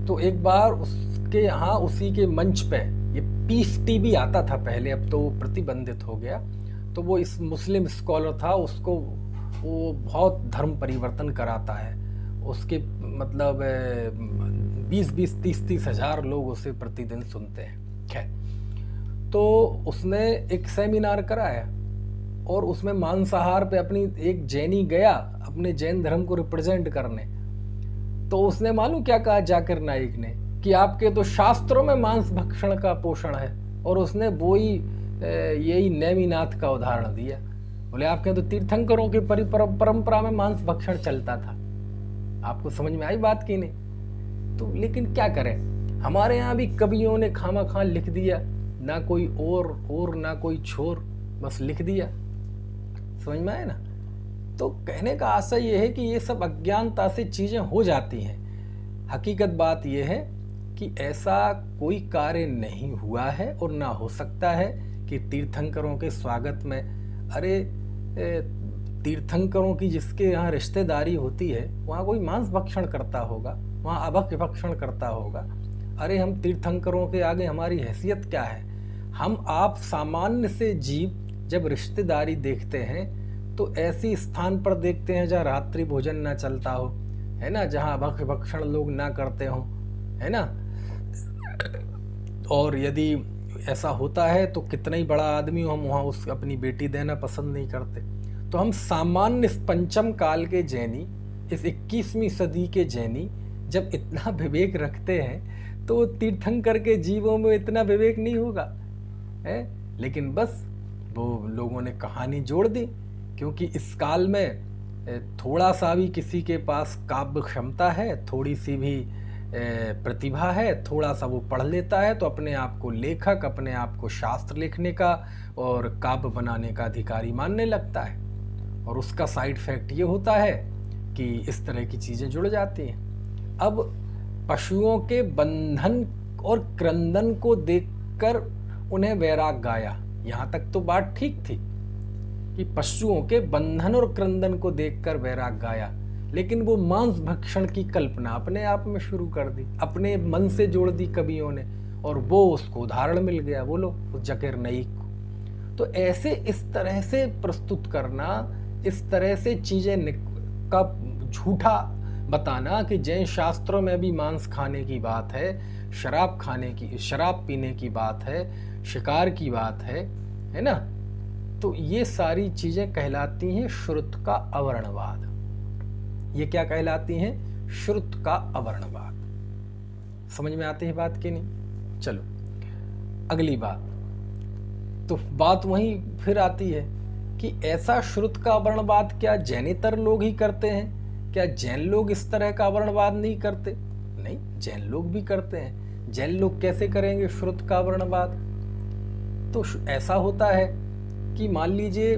तो एक बार उसके यहाँ, उसी के मंच पे, ये पीस टीवी आता था पहले, अब तो प्रतिबंधित हो गया। तो वो इस मुस्लिम स्कॉलर था, उसको वो बहुत धर्म परिवर्तन कराता है। उसके मतलब 20-20, 30-30 हजार लोग उसे प्रतिदिन सुनते हैं। खैर, तो उसने एक सेमिनार कराया और उसमें मांसाहार पे अपनी, एक जैनी गया अपने जैन धर्म को रिप्रेजेंट करने, तो उसने मालूम क्या कहा जाकिर नाइक ने, कि आपके तो शास्त्रों में मांस भक्षण का पोषण है, और उसने वो ही यही नेमिनाथ का उदाहरण दिया। बोले आपके तो तीर्थंकरों की परंपरा में मांस भक्षण चलता था। आपको समझ में आई बात की नहीं? तो लेकिन क्या करें, हमारे यहाँ भी कवियों ने खामा लिख दिया, ना कोई और ना कोई छोर, बस लिख दिया। समझ में आया ना। तो कहने का आशय यह है कि ये सब अज्ञानता से चीजें हो जाती हैं। हकीकत बात यह है कि ऐसा कोई कार्य नहीं हुआ है और ना हो सकता है कि तीर्थंकरों के स्वागत में, अरे तीर्थंकरों की जिसके यहाँ रिश्तेदारी होती है वहाँ कोई मांस भक्षण करता होगा, वहाँ अभक्ष्य भक्षण करता होगा। अरे हम तीर्थंकरों के आगे हमारी हैसियत क्या है? हम आप सामान्य से जीव जब रिश्तेदारी देखते हैं तो ऐसी स्थान पर देखते हैं जहाँ रात्रि भोजन ना चलता हो, है ना, जहाँ अभक्ष्य भक्षण लोग ना करते हों, है ना। और यदि ऐसा होता है तो कितना ही बड़ा आदमी हो, हम वहाँ उस अपनी बेटी देना पसंद नहीं करते। तो हम सामान्य पंचम काल के जैनी, इस 21वीं सदी के जैनी जब इतना विवेक रखते हैं तो तीर्थंकर के जीवों में इतना विवेक नहीं होगा, है। लेकिन बस वो लोगों ने कहानी जोड़ दी, क्योंकि इस काल में थोड़ा सा भी किसी के पास काव्य क्षमता है, थोड़ी सी भी प्रतिभा है, थोड़ा सा वो पढ़ लेता है तो अपने आप को लेखक, अपने आप को शास्त्र लिखने का और काव्य बनाने का अधिकारी मानने लगता है। और उसका साइड इफेक्ट ये होता है कि इस तरह की चीज़ें जुड़ जाती हैं। अब पशुओं के बंधन और क्रंदन को देखकर उन्हें वैराग गाया, यहाँ तक तो बात ठीक थी कि पशुओं के बंधन और क्रंदन को देखकर वैराग गाया, लेकिन वो मांस भक्षण की कल्पना अपने आप में शुरू कर दी, अपने मन से जोड़ दी कवियों ने, और वो उसको उदाहरण मिल गया, बोलो उस जकेर नईक को। तो ऐसे इस तरह से प्रस्तुत करना, इस तरह से चीजें का झूठा बताना कि जैन शास्त्रों में भी मांस खाने की बात है, शराब खाने की, शराब पीने की बात है, शिकार की बात है ना, तो ये सारी चीजें कहलाती हैं श्रुत का अवर्णवाद। ये क्या कहलाती हैं? श्रुत का अवर्णवाद। समझ में आती है बात कि नहीं? चलो अगली बात, तो बात वहीं फिर आती है कि ऐसा श्रुत का अवर्णवाद क्या जैनेतर लोग ही करते हैं? क्या जैन लोग इस तरह का अवर्णवाद नहीं करते? नहीं, जैन लोग भी करते हैं। जैन लोग कैसे करेंगे श्रुत का अवर्णवाद? तो ऐसा होता है कि मान लीजिए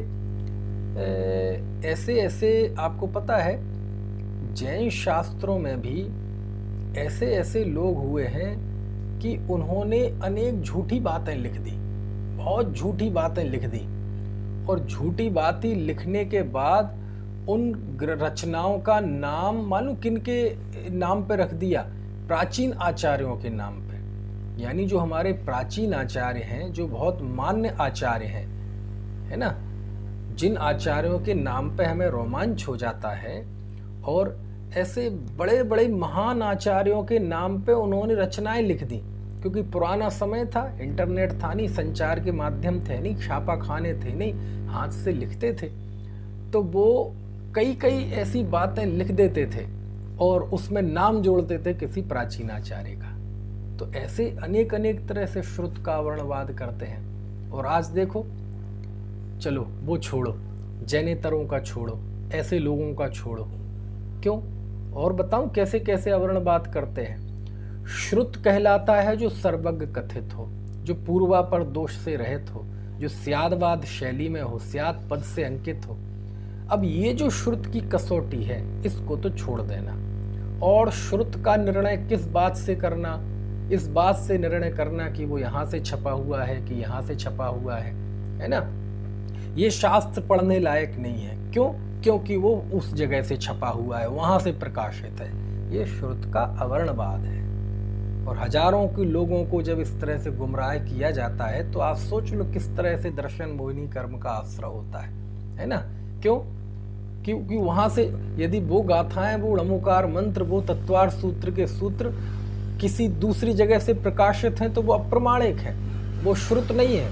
ऐसे ऐसे आपको पता है जैन शास्त्रों में भी ऐसे ऐसे लोग हुए हैं कि उन्होंने अनेक झूठी बातें लिख दी, बहुत झूठी बातें लिख दी, और झूठी बातें लिखने के बाद उन रचनाओं का नाम मालूम किन के नाम पे रख दिया? प्राचीन आचार्यों के नाम पे। यानी जो हमारे प्राचीन आचार्य हैं, जो बहुत मान्य आचार्य हैं, है ना, जिन आचार्यों के नाम पे हमें रोमांच हो जाता है, और ऐसे बड़े बड़े महान आचार्यों के नाम पे उन्होंने रचनाएं लिख दी, क्योंकि पुराना समय था, इंटरनेट था नहीं, संचार के माध्यम थे नहीं, छापा खाने थे नहीं, हाथ से लिखते थे, तो वो कई कई ऐसी बातें लिख देते थे और उसमें नाम जोड़ते थे किसी प्राचीन आचार्य का। तो ऐसे अनेक अनेक तरह से श्रुत का वर्णवाद करते हैं। और आज देखो, चलो वो छोड़ो, जैनेतरों का छोड़ो, ऐसे लोगों का छोड़ो, क्यों, और बताऊं कैसे कैसे अवर्णवाद करते हैं। श्रुत कहलाता है जो सर्वज्ञ कथित हो, जो पूर्वापर दोष से रहित हो, जो स्यादवाद शैली में हो, स्याद पद से अंकित हो। अब ये जो श्रुत की कसौटी है, इसको तो छोड़ देना, और श्रुत का निर्णय किस बात से करना? इस बात से निर्णय करना कि वो यहाँ से छपा हुआ है कि यहाँ से छपा हुआ है ना। ये शास्त्र पढ़ने लायक नहीं है। क्यों? क्योंकि वो उस जगह से छपा हुआ है, वहां से प्रकाशित है। ये श्रुत का अवर्णवाद है। और हजारों के लोगों को जब इस तरह से गुमराह किया जाता है, तो आप सोच लो किस तरह से दर्शन मोहिनी कर्म का आश्रय होता है ना। क्यों? क्योंकि वहां से यदि वो गाथाएं, वो णमोकार मंत्र, वो तत्वार सूत्र के सूत्र किसी दूसरी जगह से प्रकाशित हैं, तो वो अप्रमाणिक है, वो श्रुत नहीं है,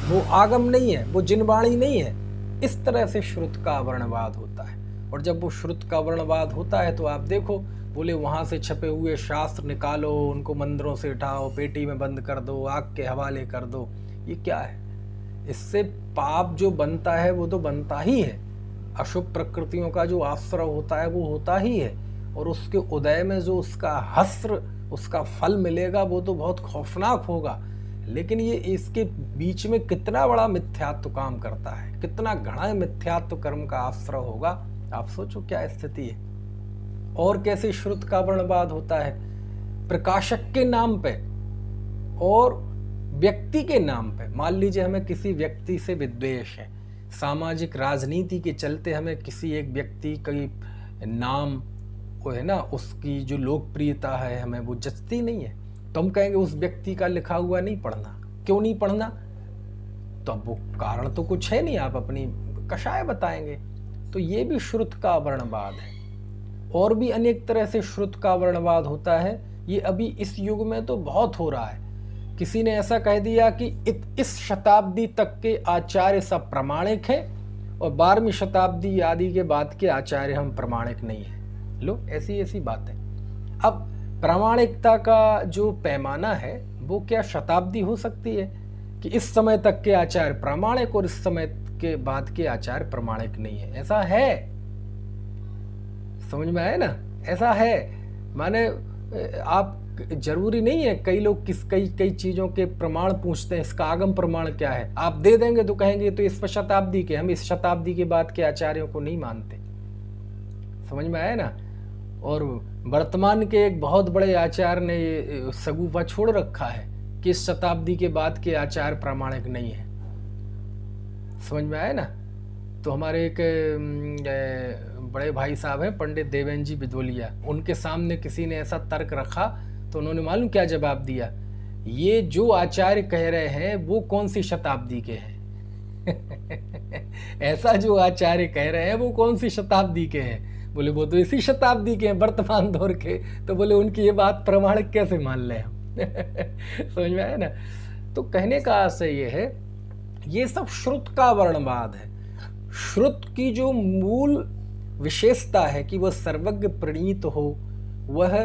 वो आगम नहीं है, वो जिनवाणी नहीं है। इस तरह से श्रुत का वर्णवाद होता है। और जब वो श्रुत का वर्णवाद होता है, तो आप देखो, बोले वहां से छपे हुए शास्त्र निकालो, उनको मंदिरों से उठाओ, पेटी में बंद कर दो, आग के हवाले कर दो। ये क्या है? इससे पाप जो बनता है वो तो बनता ही है, अशुभ प्रकृतियों का जो आश्रय होता है वो होता ही है, और उसके उदय में जो उसका हस्र, उसका फल मिलेगा वो तो बहुत खौफनाक होगा। लेकिन ये इसके बीच में कितना बड़ा मिथ्यात्व काम करता है, कितना घना मिथ्यात्व कर्म का आश्रय होगा, आप सोचो क्या स्थिति है। और कैसे श्रुत का वर्णवाद होता है? प्रकाशक के नाम पे और व्यक्ति के नाम पे। मान लीजिए हमें किसी व्यक्ति से विद्वेष है, सामाजिक राजनीति के चलते हमें किसी एक व्यक्ति की नाम को है ना, उसकी जो लोकप्रियता है हमें वो जचती नहीं है, तो हम कहेंगे उस व्यक्ति का लिखा हुआ नहीं पढ़ना। क्यों नहीं पढ़ना? तो अब वो कारण तो कुछ है नहीं, आप अपनी कषाय बताएंगे। तो ये भी श्रुत का वर्णवाद है। और भी अनेक तरह से श्रुत का वर्णवाद होता है। ये अभी इस युग में तो बहुत हो रहा है। किसी ने ऐसा कह दिया कि इस शताब्दी तक के आचार्य सब प्रमाणिक हैं और 12वीं शताब्दी आदि के बाद के आचार्य हम प्रमाणिक नहीं हैं। लो, ऐसी ऐसी बातें। अब प्रामाणिकता का जो पैमाना है वो क्या शताब्दी हो सकती है? कि इस समय तक के आचार प्रामाणिक और इस समय के बाद के आचार प्रामाणिक नहीं है। ऐसा है, समझ में आया ना, ऐसा है। माने आप जरूरी नहीं है, कई लोग कई चीजों के प्रमाण पूछते हैं, इसका आगम प्रमाण क्या है, आप दे देंगे तो कहेंगे तो इस शताब्दी के, हम इस शताब्दी के बाद के आचार्यों को नहीं मानते। समझ में आया ना। और वर्तमान के एक बहुत बड़े आचार्य ने ये सगुफा छोड़ रखा है कि इस शताब्दी के बाद के आचार प्रामाणिक नहीं है। समझ में आया ना। तो हमारे एक बड़े भाई साहब हैं पंडित देवेंद्र जी बिदोलिया, उनके सामने किसी ने ऐसा तर्क रखा तो उन्होंने मालूम क्या जवाब दिया, ये जो आचार्य कह रहे हैं वो कौन सी शताब्दी के हैं ऐसा जो आचार्य कह रहे हैं वो कौन सी शताब्दी के हैं? बोले वो तो इसी शताब्दी के हैं, वर्तमान दौर के। तो बोले उनकी ये बात प्रमाणिक कैसे मान लें हम समझ में आया ना। तो कहने का आशय ये है, ये सब श्रुत का वर्णवाद है। श्रुत की जो मूल विशेषता है कि वह सर्वज्ञ प्रणीत हो, वह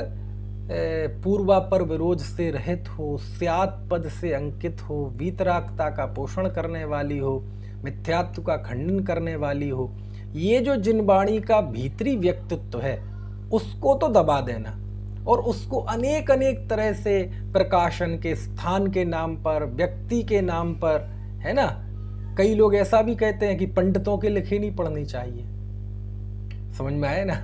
पूर्वापर विरोध से रहित हो, स्यात् पद से अंकित हो, वीतरागता का पोषण करने वाली हो, मिथ्यात्व का खंडन करने वाली हो, ये जो जिनवाणी का भीतरी व्यक्तित्व है उसको तो दबा देना और उसको अनेक अनेक तरह से प्रकाशन के स्थान के नाम पर, व्यक्ति के नाम पर, है ना। कई लोग ऐसा भी कहते हैं कि पंडितों के लिखे नहीं पढ़नी चाहिए। समझ में आए ना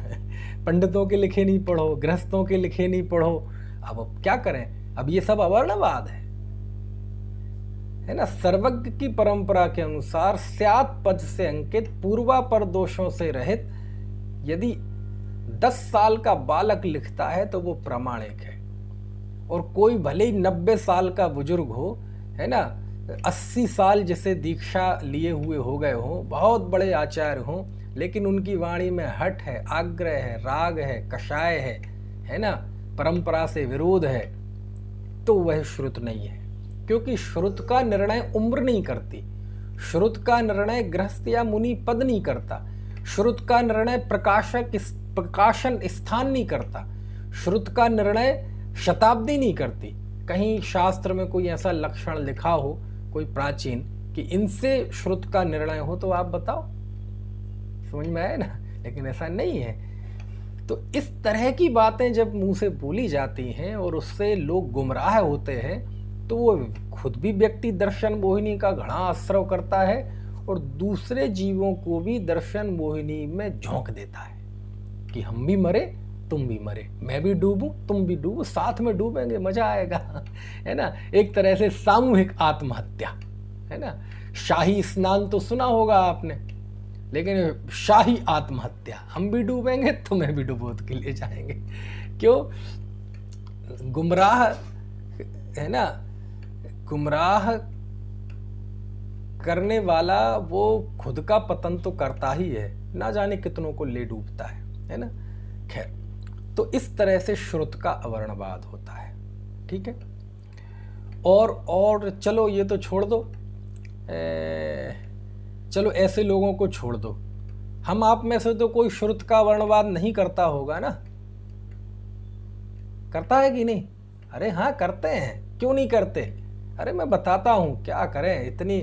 पंडितों के लिखे नहीं पढ़ो, गृहस्थों के लिखे नहीं पढ़ो। अब क्या करें, अब ये सब अवर्णवाद है ना। सर्वज्ञ की परंपरा के अनुसार स्यात् पद से अंकित, पूर्वापर दोषों से रहित, यदि 10 साल का बालक लिखता है तो वो प्रामाणिक है। और कोई भले ही 90 साल का बुजुर्ग हो, है ना, 80 साल जिसे दीक्षा लिए हुए हो गए हो, बहुत बड़े आचार्य हों, लेकिन उनकी वाणी में हठ है, आग्रह है, राग है, कषाय है ना, परंपरा से विरोध है, तो वह श्रुत नहीं है। क्योंकि श्रुत का निर्णय उम्र नहीं करती, श्रुत का निर्णय गृहस्थ या मुनि पद नहीं करता, श्रुत का निर्णय प्रकाशन स्थान नहीं करता, श्रुत का निर्णय शताब्दी नहीं करती। कहीं शास्त्र में कोई ऐसा लक्षण लिखा हो, कोई प्राचीन, कि इनसे श्रुत का निर्णय हो, तो आप बताओ। समझ में आया ना। लेकिन ऐसा नहीं है। तो इस तरह की बातें जब मुंह से बोली जाती हैं और उससे लोग गुमराह होते हैं, तो वो खुद भी व्यक्ति दर्शन मोहिनी का घड़ा आश्रय करता है और दूसरे जीवों को भी दर्शन मोहिनी में झोंक देता है कि हम भी मरे तुम भी मरे, मैं भी डूबूं तुम भी डूबो, साथ में डूबेंगे, मजा आएगा है ना। एक तरह से सामूहिक आत्महत्या, है ना। शाही स्नान तो सुना होगा आपने, लेकिन शाही आत्महत्या, हम भी डूबेंगे तुम्हें भी डुबोत के लिए जाएंगे। क्यों? गुमराह, है ना, गुमराह करने वाला वो खुद का पतन तो करता ही है, ना जाने कितनों को ले डूबता है ना। खैर, तो इस तरह से श्रुत का अवर्णवाद होता है, ठीक है। और चलो ये तो छोड़ दो, चलो ऐसे लोगों को छोड़ दो। हम आप में से तो कोई श्रुत का वर्णवाद नहीं करता होगा ना, करता है कि नहीं? अरे हाँ करते हैं, क्यों नहीं करते? अरे मैं बताता हूँ, क्या करें इतनी,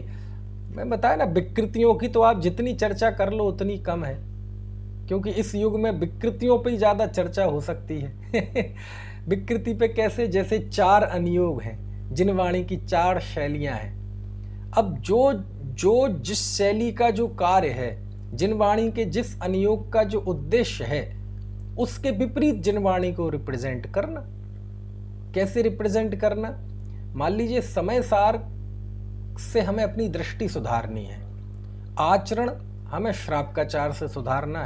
मैं बताया ना, विकृतियों की तो आप जितनी चर्चा कर लो उतनी कम है, क्योंकि इस युग में विकृतियों पे ही ज़्यादा चर्चा हो सकती है विकृति पे कैसे? जैसे 4 अनुयोग हैं, जिनवाणी की 4 शैलियाँ हैं। अब जो जिस शैली का जो कार्य है, जिनवाणी के जिस अनुयोग का जो उद्देश्य है, उसके विपरीत जिनवाणी को रिप्रेजेंट करना। कैसे रिप्रेजेंट करना? मान लीजिए समय सार से हमें अपनी दृष्टि सुधारनी है, आचरण हमें श्रावकाचार से सुधारना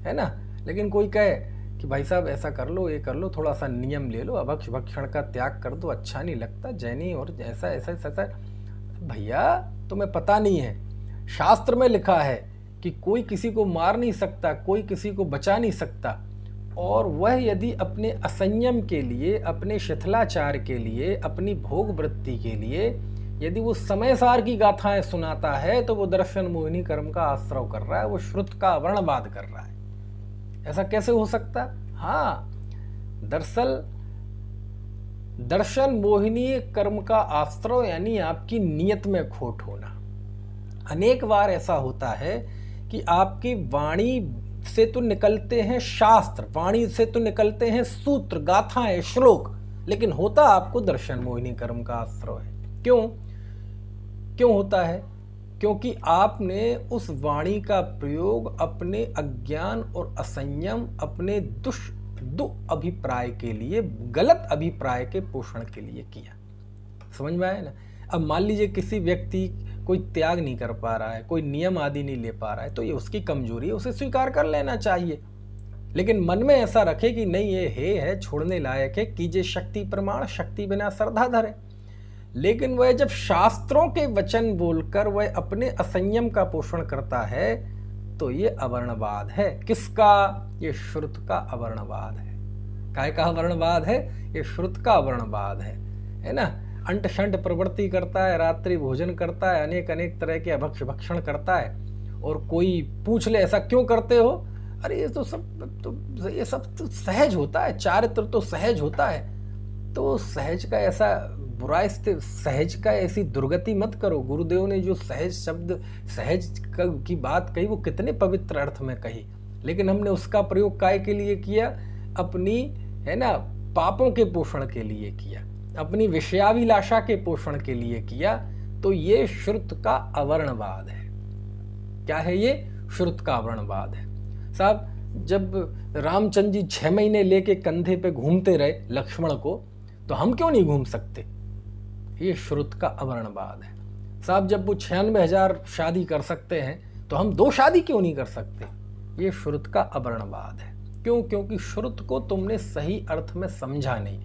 है ना। लेकिन कोई कहे कि भाई साहब ऐसा कर लो, ये कर लो, थोड़ा सा नियम ले लो, अभक्ष भक्षण का त्याग कर दो, अच्छा नहीं लगता जैनी और ऐसा ऐसा ऐसा। भैया तुम्हें पता नहीं है, शास्त्र में लिखा है कि कोई किसी को मार नहीं सकता, कोई किसी को बचा नहीं सकता, और वह यदि अपने असंयम के लिए, अपने शिथिलाचार के लिए, अपनी भोग वृत्ति के लिए यदि वो समय सार की गाथाएं सुनाता है, तो वो दर्शन मोहिनी कर्म का आश्रय कर रहा है, वो श्रुत का वर्णवाद कर रहा है। ऐसा कैसे हो सकता? हाँ, दरअसल दर्शन मोहिनी कर्म का आश्रय यानी आपकी नियत में खोट होना। अनेक बार ऐसा होता है कि आपकी वाणी से तो निकलते हैं शास्त्र, वाणी से तो निकलते हैं सूत्र, गाथाएं, श्लोक, लेकिन होता आपको दर्शन मोहिनी कर्म का आश्रय है। क्यों होता है? क्योंकि आपने उस वाणी का प्रयोग अपने अज्ञान और असंयम, अपने अभिप्राय के लिए, गलत अभिप्राय के पोषण के लिए किया। समझ में आया ना? अब मान लीजिए किसी व्यक्ति कोई त्याग नहीं कर पा रहा है, कोई नियम आदि नहीं ले पा रहा है, तो ये उसकी कमजोरी है, उसे स्वीकार कर लेना चाहिए। लेकिन मन में ऐसा रखे कि नहीं, ये है छोड़ने लायक है, कीजिए शक्ति प्रमाण, शक्ति बिना श्रद्धा धरे। लेकिन वह जब शास्त्रों के वचन बोलकर वह अपने असंयम का पोषण करता है तो ये अवर्णवाद है। किसका? ये श्रुत का अवर्णवाद है। काय का अवर्णवाद है? ये श्रुत का अवर्णवाद है ना? अंट शंट प्रवृत्ति करता है, रात्रि भोजन करता है, अनेक तरह के अभक्ष भक्षण करता है, और कोई पूछ ले ऐसा क्यों करते हो? अरे ये सब तो सहज होता है, चारित्र तो सहज होता है। तो सहज का ऐसा बुरा, सहज का ऐसी दुर्गति मत करो। गुरुदेव ने जो सहज शब्द, सहज की बात कही, वो कितने पवित्र अर्थ में कही, लेकिन हमने उसका प्रयोग काय के लिए किया? अपनी, है ना, पापों के पोषण के लिए किया, अपनी विषयाभिलाषा के पोषण के लिए किया। तो ये श्रुत का अवर्णवाद है। क्या है ये? श्रुत का अवर्णवाद है। साहब, जब रामचंद्र जी 6 महीने लेके कंधे पे घूमते रहे लक्ष्मण को, तो हम क्यों नहीं घूम सकते? ये श्रुत का अवर्णवाद है। साहब, जब वो 96,000 शादी कर सकते हैं, तो हम 2 शादी क्यों नहीं कर सकते? ये श्रुत का अवर्णवाद है। क्यों? क्योंकि श्रुत को तुमने सही अर्थ में समझा नहीं।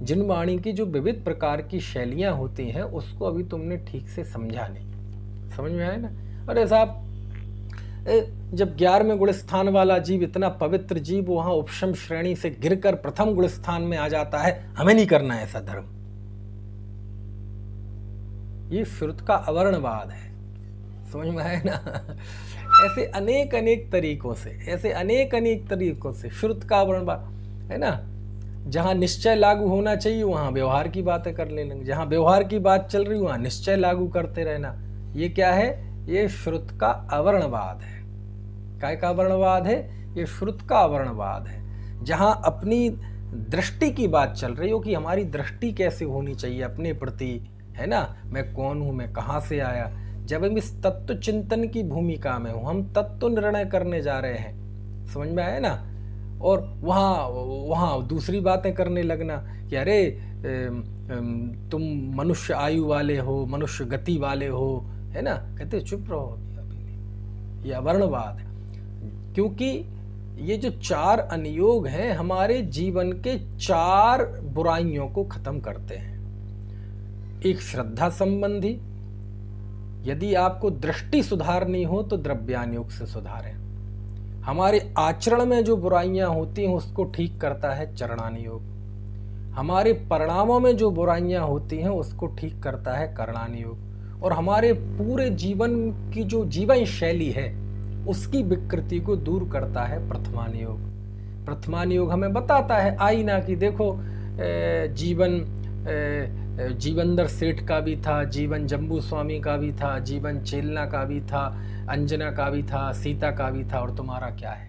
जिन वाणी की जो विविध प्रकार की शैलियां होती हैं, उसको अभी तुमने ठीक से समझा नहीं। समझ में आया ना? अरे साहब, जब 11वें गुणस्थान वाला जीव, इतना पवित्र जीव, वहां उपशम श्रेणी से गिरकर प्रथम गुणस्थान में आ जाता है, हमें नहीं करना ऐसा धर्म। ये श्रुत का अवर्णवाद है। समझ में आया ना? ऐसे अनेक तरीकों से श्रुत का अवर्णवाद है ना। जहां निश्चय लागू होना चाहिए वहां व्यवहार की बातें कर लेंगे, जहां व्यवहार की बात चल रही वहां निश्चय लागू करते रहना। ये क्या है? ये श्रुत का अवर्णवाद है। काय का अवर्णवाद है? ये श्रुत का अवर्णवाद है। जहां अपनी दृष्टि की बात चल रही हो कि हमारी दृष्टि कैसे होनी चाहिए अपने प्रति, है ना, मैं कौन हूं, मैं कहां से आया। जब हम इस तत्व चिंतन की भूमिका में हूं, हम तत्व निर्णय करने जा रहे हैं। समझ में आया ना? और वहाँ दूसरी बातें करने लगना कि अरे तुम मनुष्य आयु वाले हो, मनुष्य गति वाले हो, है ना, कहते चुप रहो, अभी नहीं। ये अवर्णवाद है। क्योंकि ये जो 4 अनियोग हैं हमारे जीवन के 4 बुराइयों को खत्म करते हैं। एक श्रद्धा संबंधी, यदि आपको दृष्टि सुधारनी हो तो द्रव्यानुयोग से सुधारें। हमारे आचरण में जो बुराइयां होती हैं उसको ठीक करता है चरणानुयोग। हमारे परिणामों में जो बुराइयां होती हैं उसको ठीक करता है करणानुयोग। और हमारे पूरे जीवन की जो जीवन शैली है उसकी विकृति को दूर करता है प्रथमानुयोग। प्रथमानुयोग हमें बताता है आईना की देखो, जीवनदर सेठ का भी था, जीवन जम्बू स्वामी का भी था, जीवन चेलना का भी था, अंजना का भी था, सीता का भी था, और तुम्हारा क्या है?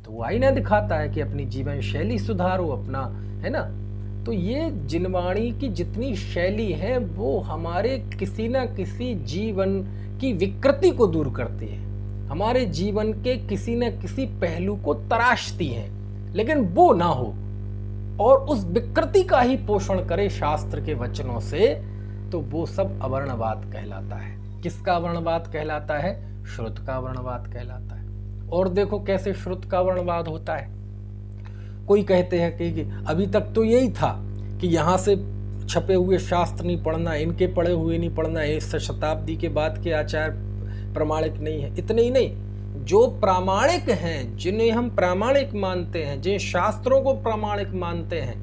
तो वो आईना दिखाता है कि अपनी जीवन शैली सुधारो अपना, है ना। तो ये जिनवाणी की जितनी शैली है वो हमारे किसी न किसी जीवन की विकृति को दूर करती है, हमारे जीवन के किसी न किसी पहलू को तराशती है, लेकिन वो ना हो और उस विकृति का ही पोषण करे शास्त्र के वचनों से, तो वो सब अवर्णवाद कहलाता है। किसका अवर्णवाद कहलाता है? श्रुत का अवर्णवाद कहलाता है। और देखो कैसे श्रुत का अवर्णवाद होता है। कोई कहते हैं कि अभी तक तो यही था कि यहाँ से छपे हुए शास्त्र नहीं पढ़ना, इनके पढ़े हुए नहीं पढ़ना, इस शताब्दी के बाद के आचार प्रामाणिक नहीं है। इतने ही नहीं, जो प्रामाणिक हैं, जिन्हें हम प्रामाणिक मानते हैं, जिन शास्त्रों को प्रामाणिक मानते हैं,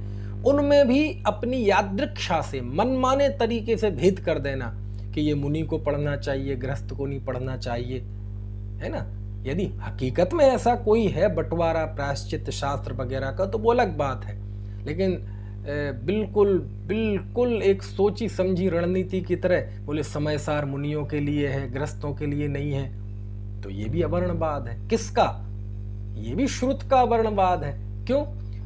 उनमें भी अपनी यादृच्छा से मनमाने तरीके से भेद कर देना कि ये मुनि को पढ़ना चाहिए, गृहस्थ को नहीं पढ़ना चाहिए, है ना। यदि हकीकत में ऐसा कोई है बंटवारा प्रायश्चित शास्त्र वगैरह का तो वो अलग बात है, लेकिन बिल्कुल बिल्कुल एक सोची समझी रणनीति की तरह बोले समय सार मुनियों के लिए है, गृहस्थों के लिए नहीं है, तो ये भी अवर्णवाद है। किसका? ये भी श्रुत का अवर्णवाद है। क्यों?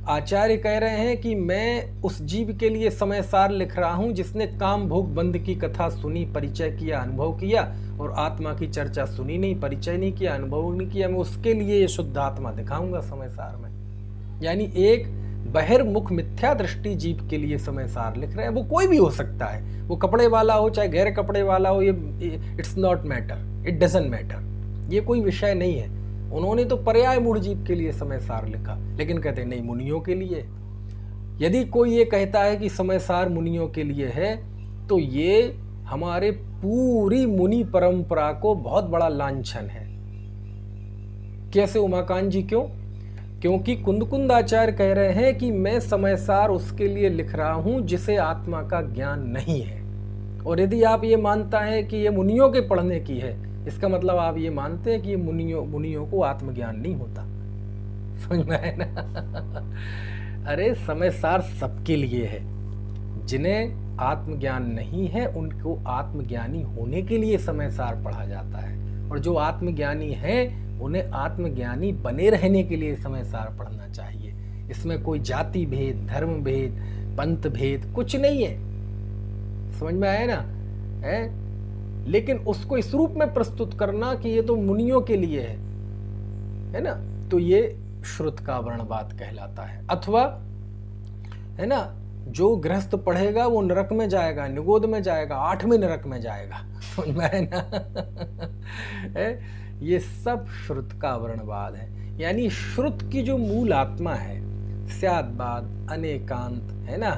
आचार्य कह रहे हैं कि मैं उस जीव के लिए समय सार लिख रहा हूं जिसने काम भोग बंध की कथा सुनी, परिचय किया, अनुभव किया, और आत्मा की चर्चा सुनी नहीं, परिचय नहीं किया, अनुभव नहीं किया, मैं उसके लिए ये शुद्ध आत्मा दिखाऊंगा समय सार में। यानी एक बहिर्मुख मिथ्या दृष्टि जीव के लिए समय सार लिख रहे हैं। वो कोई भी हो सकता है, वो कपड़े वाला हो चाहे गैर कपड़े वाला हो, ये it's not matter, it doesn't matter, ये कोई विषय नहीं है। उन्होंने तो पर्याय मूढ़ जीव के लिए समय सार लिखा, लेकिन कहते नहीं मुनियों के लिए। यदि कोई ये कहता है कि समय सार मुनियों के लिए है, तो ये हमारे पूरी मुनि परंपरा को बहुत बड़ा लांछन है। कैसे उमाकांत जी? क्यों? क्योंकि कुंद आचार्य कह रहे हैं कि मैं समय सार उसके लिए लिख रहा हूं जिसे आत्मा का ज्ञान नहीं है। और यदि आप ये मानता है कि ये मुनियों के पढ़ने की है, इसका मतलब आप ये मानते हैं कि ये मुनियों को आत्मज्ञान नहीं होता। समझ में आया ना? अरे समय सार सबके लिए है। जिन्हें आत्मज्ञान नहीं है उनको आत्मज्ञानी होने के लिए समय सार पढ़ा जाता है, और जो आत्मज्ञानी हैं उन्हें आत्मज्ञानी बने रहने के लिए समय सार पढ़ना चाहिए। इसमें कोई जाति भेद, धर्म भेद, पंथ भेद कुछ नहीं है। समझ में आया ना? है? लेकिन उसको इस रूप में प्रस्तुत करना कि ये तो मुनियों के लिए है ना, तो ये श्रुत का वर्णवाद कहलाता है। अथवा है ना, जो गृहस्थ पढ़ेगा वो नरक में जाएगा, निगोद में जाएगा, 8वें नरक में जाएगा। समझ में आया ना? ये सब श्रुत का वर्णवाद है। यानी श्रुत की जो मूल आत्मा है, स्याद्वाद, अनेकांत, है ना,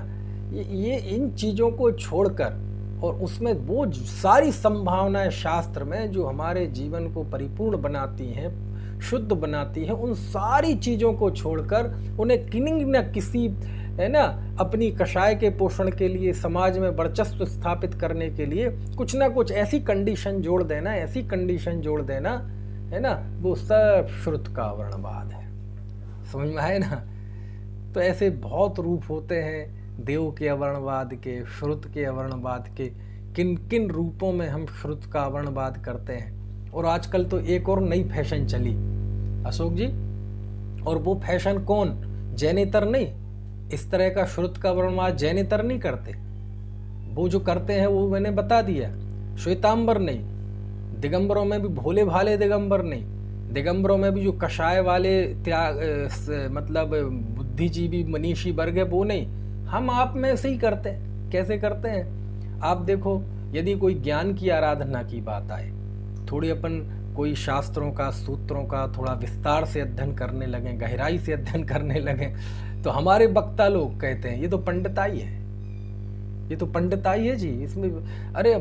ये इन चीजों को छोड़कर और उसमें वो सारी संभावनाएं शास्त्र में जो हमारे जीवन को परिपूर्ण बनाती हैं, शुद्ध बनाती हैं, उन सारी चीजों को छोड़कर उन्हें किन्हीं न किसी, है ना, अपनी कषाय के पोषण के लिए, समाज में वर्चस्व स्थापित करने के लिए कुछ ना कुछ ऐसी कंडीशन जोड़ देना, ऐसी कंडीशन जोड़ देना, है ना, वो सब श्रुत का वर्णवाद है। समझ में आए ना? तो ऐसे बहुत रूप होते हैं देव के अवर्णवाद के, श्रुत के अवर्णवाद के। किन किन रूपों में हम श्रुत का अवर्णवाद करते हैं। और आजकल तो एक और नई फैशन चली अशोक जी, और वो फैशन कौन? जैनेतर नहीं, इस तरह का श्रुत का वर्णवाद जैनेतर नहीं करते। वो जो करते हैं वो मैंने बता दिया, श्वेतांबर नहीं, दिगंबरों में भी भोले भाले दिगंबर नहीं, दिगंबरों में भी जो कषाय वाले त्याग मतलब बुद्धिजीवी मनीषी वर्ग है वो नहीं। हम आप में से ही करते हैं। कैसे करते हैं? आप देखो, यदि कोई ज्ञान की आराधना की बात आए, थोड़ी अपन कोई शास्त्रों का, सूत्रों का थोड़ा विस्तार से अध्ययन करने लगे, गहराई से अध्ययन करने लगे, तो हमारे वक्ता लोग कहते हैं ये तो पंडिताई है, ये तो पंडिताई है जी इसमें। अरे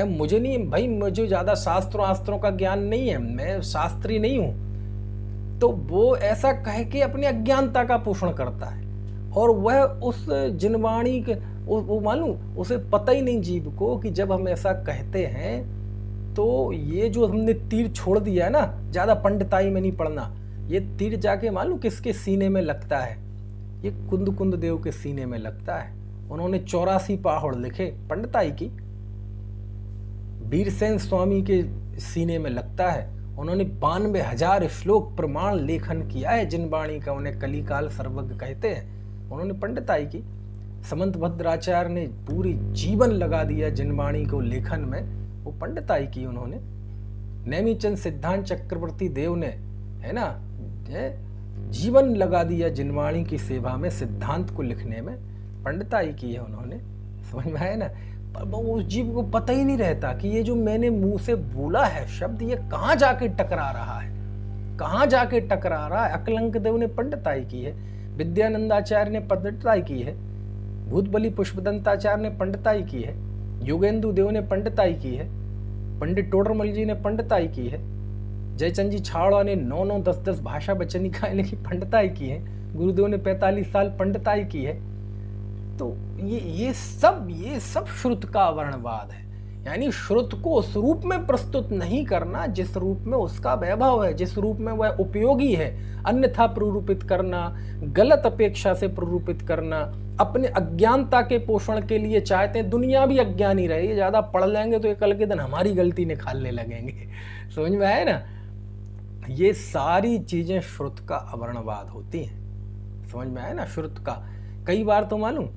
मुझे नहीं भाई, मुझे ज़्यादा शास्त्रों का ज्ञान नहीं है, मैं शास्त्री नहीं हूँ। तो वो ऐसा कह के अपनी अज्ञानता का पोषण करता है, और वह उस जिनवाणी के वो मालूम उसे पता ही नहीं जीव को कि जब हम ऐसा कहते हैं तो ये जो हमने तीर छोड़ दिया है ना, ज़्यादा पंडिताई में नहीं पड़ना, ये तीर जाके मालूम किसके सीने में लगता है? ये कुंद देव के सीने में लगता है। उन्होंने 84 पहाड़ लिखे पंडिताई की। वीरसेन स्वामी के सीने में लगता है। उन्होंने 92,000 श्लोक प्रमाण लेखन किया है जिनवाणी का, उन्हें कलिकाल सर्वज्ञ कहते हैं। उन्होंने पंडिताई की। समंत भद्राचार्य ने पूरी जीवन लगा दिया जिनवाणी को लेखन में, वो पंडिताई की उन्होंने। नेमीचंद सिद्धांत चक्रवर्ती देव ने, है ना, जीवन लगा दिया जिनवाणी की सेवा में, सिद्धांत को लिखने में पंडिताई की है उन्होंने। समझ में आया ना? उस जीव को पता ही नहीं रहता कि ये जो मैंने मुंह से बोला है शब्द, ये कहाँ जाके टकरा रहा है, कहाँ जाके टकरा रहा है। अकलंक देव ने पंडिताई की है, विद्यानंदाचार्य ने पंडिताई की है, भूतबली पुष्पदंताचार्य ने पंडिताई की है, योगेंदु देव ने पंडिताई की है, पंडित टोडरमल जी ने पंडिताई की है, जयचंद जी छावड़ा ने 9-9, 10-10 भाषा बचनिकाएं लिखी, पंडिताई की है, गुरुदेव ने 45 साल पंडिताई की है। तो ये सब श्रुत का वर्णवाद है। यानी श्रुत को उस रूप में प्रस्तुत नहीं करना जिस रूप में उसका वैभव है, जिस रूप में वह उपयोगी है। अन्यथा प्ररूपित करना, गलत अपेक्षा से प्ररूपित करना, अपने अज्ञानता के पोषण के लिए चाहते हैं दुनिया भी अज्ञानी रहे, ये ज्यादा पढ़ लेंगे तो ये कल के दिन हमारी गलती निकालने लगेंगे। समझ में आए ना? ये सारी चीजें श्रुत का अवर्णवाद होती हैं। समझ में आए ना? श्रुत का कई बार तो मालूम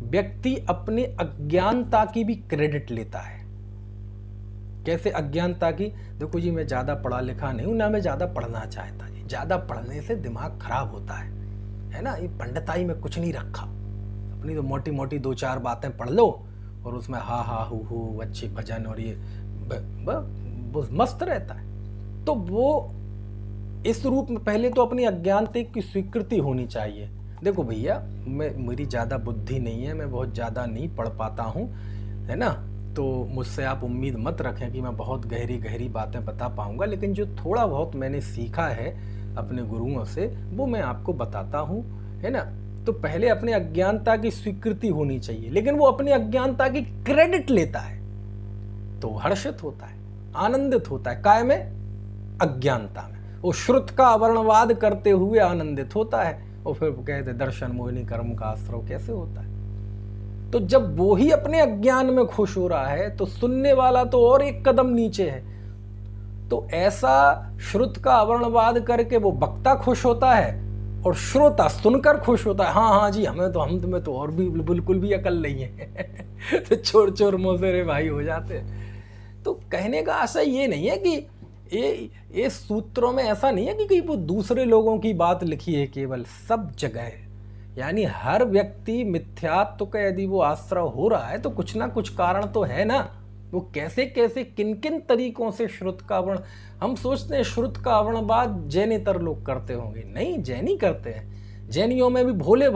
व्यक्ति अपने अज्ञानता की भी क्रेडिट लेता है। कैसे अज्ञानता की? देखो जी, मैं ज्यादा पढ़ा लिखा नहीं हूं, ना मैं ज्यादा पढ़ना चाहता जी। ज्यादा पढ़ने से दिमाग खराब होता है ना? ये पंडिताई में कुछ नहीं रखा, अपनी तो मोटी मोटी 2-4 बातें पढ़ लो और उसमें हा हा हु अच्छे भजन और ये मस्त रहता है। तो वो इस रूप में पहले तो अपनी अज्ञानता की स्वीकृति होनी चाहिए। देखो भैया, मेरी ज़्यादा बुद्धि नहीं है, मैं बहुत ज़्यादा नहीं पढ़ पाता हूँ, है ना? तो मुझसे आप उम्मीद मत रखें कि मैं बहुत गहरी गहरी बातें बता पाऊँगा, लेकिन जो थोड़ा बहुत मैंने सीखा है अपने गुरुओं से वो मैं आपको बताता हूँ, है ना? तो पहले अपने अज्ञानता की स्वीकृति होनी चाहिए, लेकिन वो अपनी अज्ञानता की क्रेडिट लेता है तो हर्षित होता है, आनंदित होता है। काय में? अज्ञानता में। वो श्रुत का अवर्णवाद करते हुए आनंदित होता है और फिर कहते दर्शन मोहिनी कर्म का आश्रव कैसे होता है। तो जब वो ही अपने अज्ञान में खुश हो रहा है तो सुनने वाला तो और एक कदम नीचे है। तो ऐसा श्रुत का अवर्णवाद करके वो वक्ता खुश होता है और श्रोता सुनकर खुश होता है। हाँ जी, हम तुम्हें तो और भी बिल्कुल भी अकल नहीं है। तो चोर चोर मोसेरे भाई हो जाते हैं। तो कहने का आशय ये नहीं है कि ये सूत्रों में ऐसा नहीं है कि वो दूसरे लोगों की बात लिखी है, केवल सब जगह है। यानी हर व्यक्ति मिथ्यात्व का यदि वो आश्रय हो रहा है तो कुछ ना कुछ कारण तो है ना। वो कैसे कैसे किन किन तरीकों से श्रुत का वर्ण, हम सोचते हैं श्रुत का अवर्णवाद जैनेतर लोग करते होंगे, नहीं, जैनी करते हैं। जैनियों में भी भोले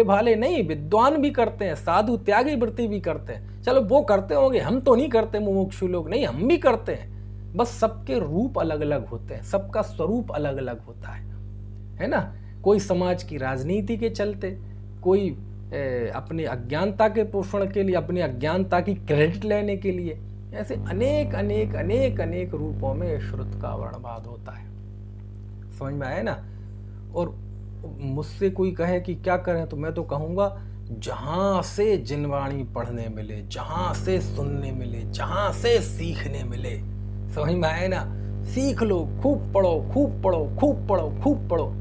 भाले नहीं, विद्वान भी करते हैं, साधु त्यागी वृत्ति भी करते हैं। चलो वो करते होंगे, हम तो नहीं करते, मुमुक्षु लोग नहीं, हम भी करते हैं। बस सबके रूप अलग अलग होते हैं, सबका स्वरूप अलग अलग होता है ना? कोई समाज की राजनीति के चलते, कोई अपने अज्ञानता के पोषण के लिए, अपने अज्ञानता की क्रेडिट लेने के लिए, ऐसे अनेक अनेक अनेक अनेक रूपों में श्रुत का वर्णवाद होता है। समझ में आया ना? और मुझसे कोई कहे कि क्या करें, तो मैं तो कहूँगा जहाँ से जिनवाणी पढ़ने मिले, जहाँ से सुनने मिले, जहाँ से सीखने मिले, समझ में आए ना? सीख लो, खूब पढ़ो, खूब पढ़ो, खूब पढ़ो, खूब पढ़ो।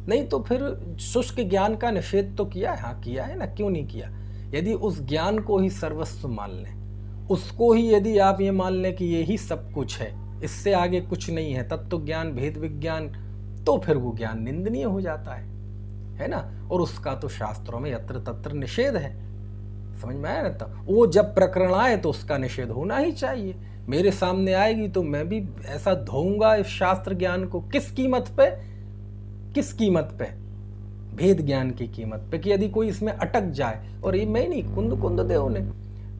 नहीं तो फिर शुष्क ज्ञान का निषेध तो किया है। हाँ किया है ना, क्यों नहीं किया? यदि उस ज्ञान को ही सर्वस्व मान लें, उसको ही यदि आप ये मान लें कि ये ही सब कुछ है, इससे आगे कुछ नहीं है, तत्व ज्ञान, भेद विज्ञान, तो फिर वो ज्ञान निंदनीय हो जाता है ना? और उसका तो शास्त्रों में यत्र तत्र निषेध है। समझ में आया ना? तो वो जब प्रकरण आए तो उसका निषेध होना ही चाहिए। मेरे सामने आएगी तो मैं भी ऐसा धोऊंगा इस शास्त्र ज्ञान को। किस कीमत पे? किस कीमत पे? भेद ज्ञान की कीमत पे, कि यदि कोई इसमें अटक जाए। और ये मैं नहीं, कुंद देव ने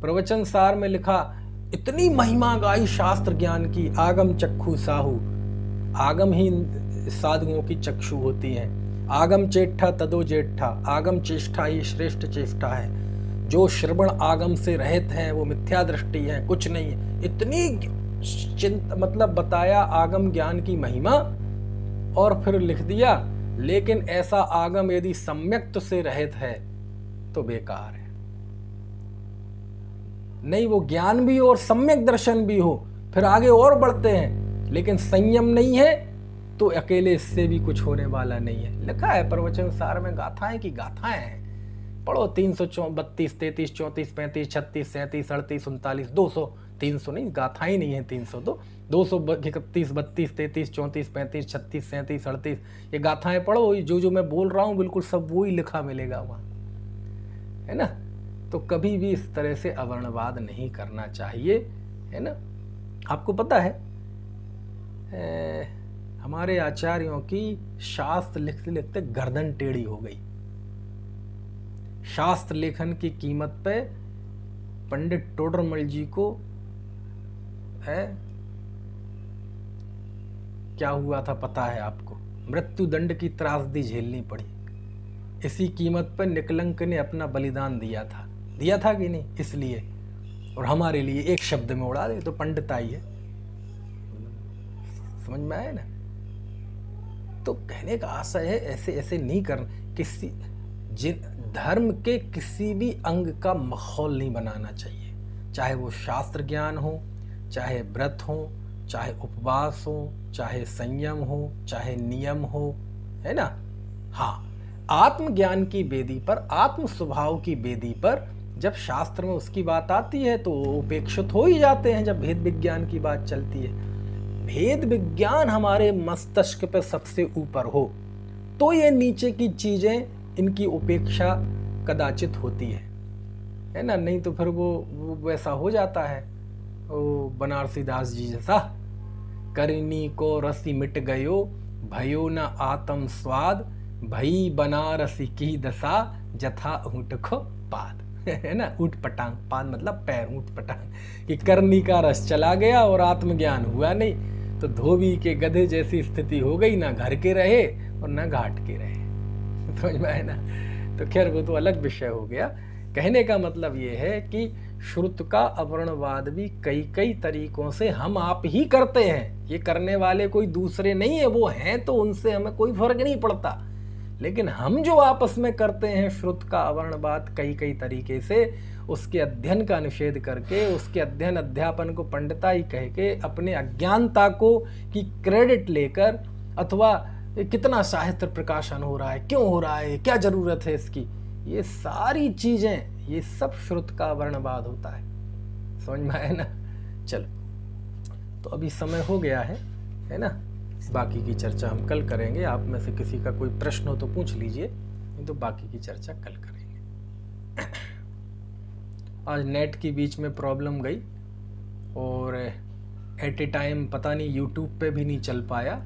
प्रवचन सार में लिखा, इतनी महिमा गाई शास्त्र ज्ञान की, आगम चक्षु साहू। आगम ही साधुओं की चक्षु होती है। आगम चेष्टा तदो जेठा, आगम चेष्टा ही श्रेष्ठ चेष्टा है। जो श्रवण आगम से रहित हैं वो मिथ्या दृष्टि है, कुछ नहीं है। इतनी मतलब बताया आगम ज्ञान की महिमा, और फिर लिख दिया लेकिन ऐसा आगम यदि सम्यक्त से रहित है तो बेकार है। नहीं, वो ज्ञान भी हो और सम्यक दर्शन भी हो, फिर आगे और बढ़ते हैं, लेकिन संयम नहीं है तो अकेले इससे भी कुछ होने वाला नहीं है। लिखा है प्रवचन सार में, गाथाएं की गाथाएं हैं। पढ़ो 332, 33, 34, 35, 36, 37, 38, 39, 200, 300 नहीं, गाथाएं नहीं है 300, तो 231, 32, 33, 34, 35, 36, 37, 38, ये गाथाएं पढ़ो। जो मैं बोल रहा हूँ बिल्कुल सब वो ही लिखा मिलेगा वहाँ, है ना? तो कभी भी इस तरह से अवर्णवाद नहीं करना चाहिए, है ना? आपको पता है हमारे आचार्यों की शास्त्र लिखते लिखते गर्दन टेढ़ी हो गई। शास्त्र लेखन की कीमत पे पंडित टोडरमल जी को क्या हुआ था पता है आपको? मृत्यु दंड की त्रासदी झेलनी पड़ी। इसी कीमत पर निकलंक ने अपना बलिदान दिया था कि नहीं? इसलिए और हमारे लिए एक शब्द में उड़ा दे तो पंडिताई है। समझ में आया ना? तो कहने का आशय है ऐसे ऐसे नहीं करना, किसी जिन धर्म के किसी भी अंग का माहौल नहीं बनाना चाहिए, चाहे वो शास्त्र ज्ञान हो, चाहे व्रत हो, चाहे उपवास हो, चाहे संयम हो, चाहे नियम हो, है ना। हाँ, आत्मज्ञान की वेदी पर, आत्म स्वभाव की वेदी पर जब शास्त्र में उसकी बात आती है तो उपेक्षित हो ही जाते हैं। जब भेद विज्ञान की बात चलती है, भेद विज्ञान हमारे मस्तिष्क पर सबसे ऊपर हो तो ये नीचे की चीजें, इनकी उपेक्षा कदाचित होती है ना। नहीं तो फिर वो वैसा हो जाता है, वो बनारसी दास जी जैसा, करनी को रसी मिट गयो भयो न आत्म स्वाद, भई बनारसी की दशा जथा ऊँट को पाद। है ना, ऊँट पटांग, पाद मतलब पैर, ऊँट पटांग, कि करनी का रस चला गया और आत्मज्ञान हुआ नहीं, तो धोबी के गधे जैसी स्थिति हो गई, ना घर के रहे और ना घाट के रहे। समझ में आया ना? तो खैर वो तो अलग विषय हो गया। कहने का मतलब ये है कि श्रुत का अवर्णवाद भी कई कई तरीकों से हम आप ही करते हैं। ये करने वाले कोई दूसरे नहीं है, वो हैं तो उनसे हमें कोई फर्क नहीं पड़ता। लेकिन हम जो आपस में करते हैं श्रुत का अवर्णवाद कई कई तरीके से, उसके अध्ययन का निषेध करके, उसके अध्ययन अध्यापन को पंडिताई कह के, अपने अज्ञानता को की क्रेडिट लेकर, अथवा कितना साहित्य प्रकाशन हो रहा है, क्यों हो रहा है, क्या जरूरत है इसकी, ये सारी चीजें, ये सब श्रुत का वर्णवाद होता है। समझ में आया ना? चलो, तो अभी समय हो गया है ना। बाकी की चर्चा हम कल करेंगे। आप में से किसी का कोई प्रश्न हो तो पूछ लीजिए, नहीं तो बाकी की चर्चा कल करेंगे। आज नेट की बीच में प्रॉब्लम गई और एट ए टाइम पता नहीं यूट्यूब पे भी नहीं चल पाया,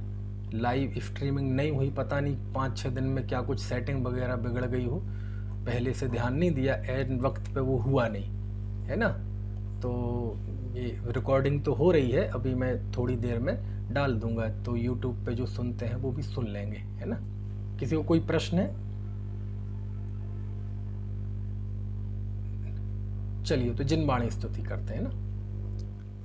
लाइव स्ट्रीमिंग नहीं हुई। पता नहीं 5-6 दिन में क्या कुछ सेटिंग वगैरह बिगड़ गई हो, पहले से ध्यान नहीं दिया, एन वक्त पे वो हुआ नहीं, है ना। तो ये रिकॉर्डिंग तो हो रही है, अभी मैं थोड़ी देर में डाल दूंगा, तो यूट्यूब पे जो सुनते हैं वो भी सुन लेंगे, है ना। किसी को कोई प्रश्न है? चलिए, तो जिनवाणी स्तुति करते हैं ना।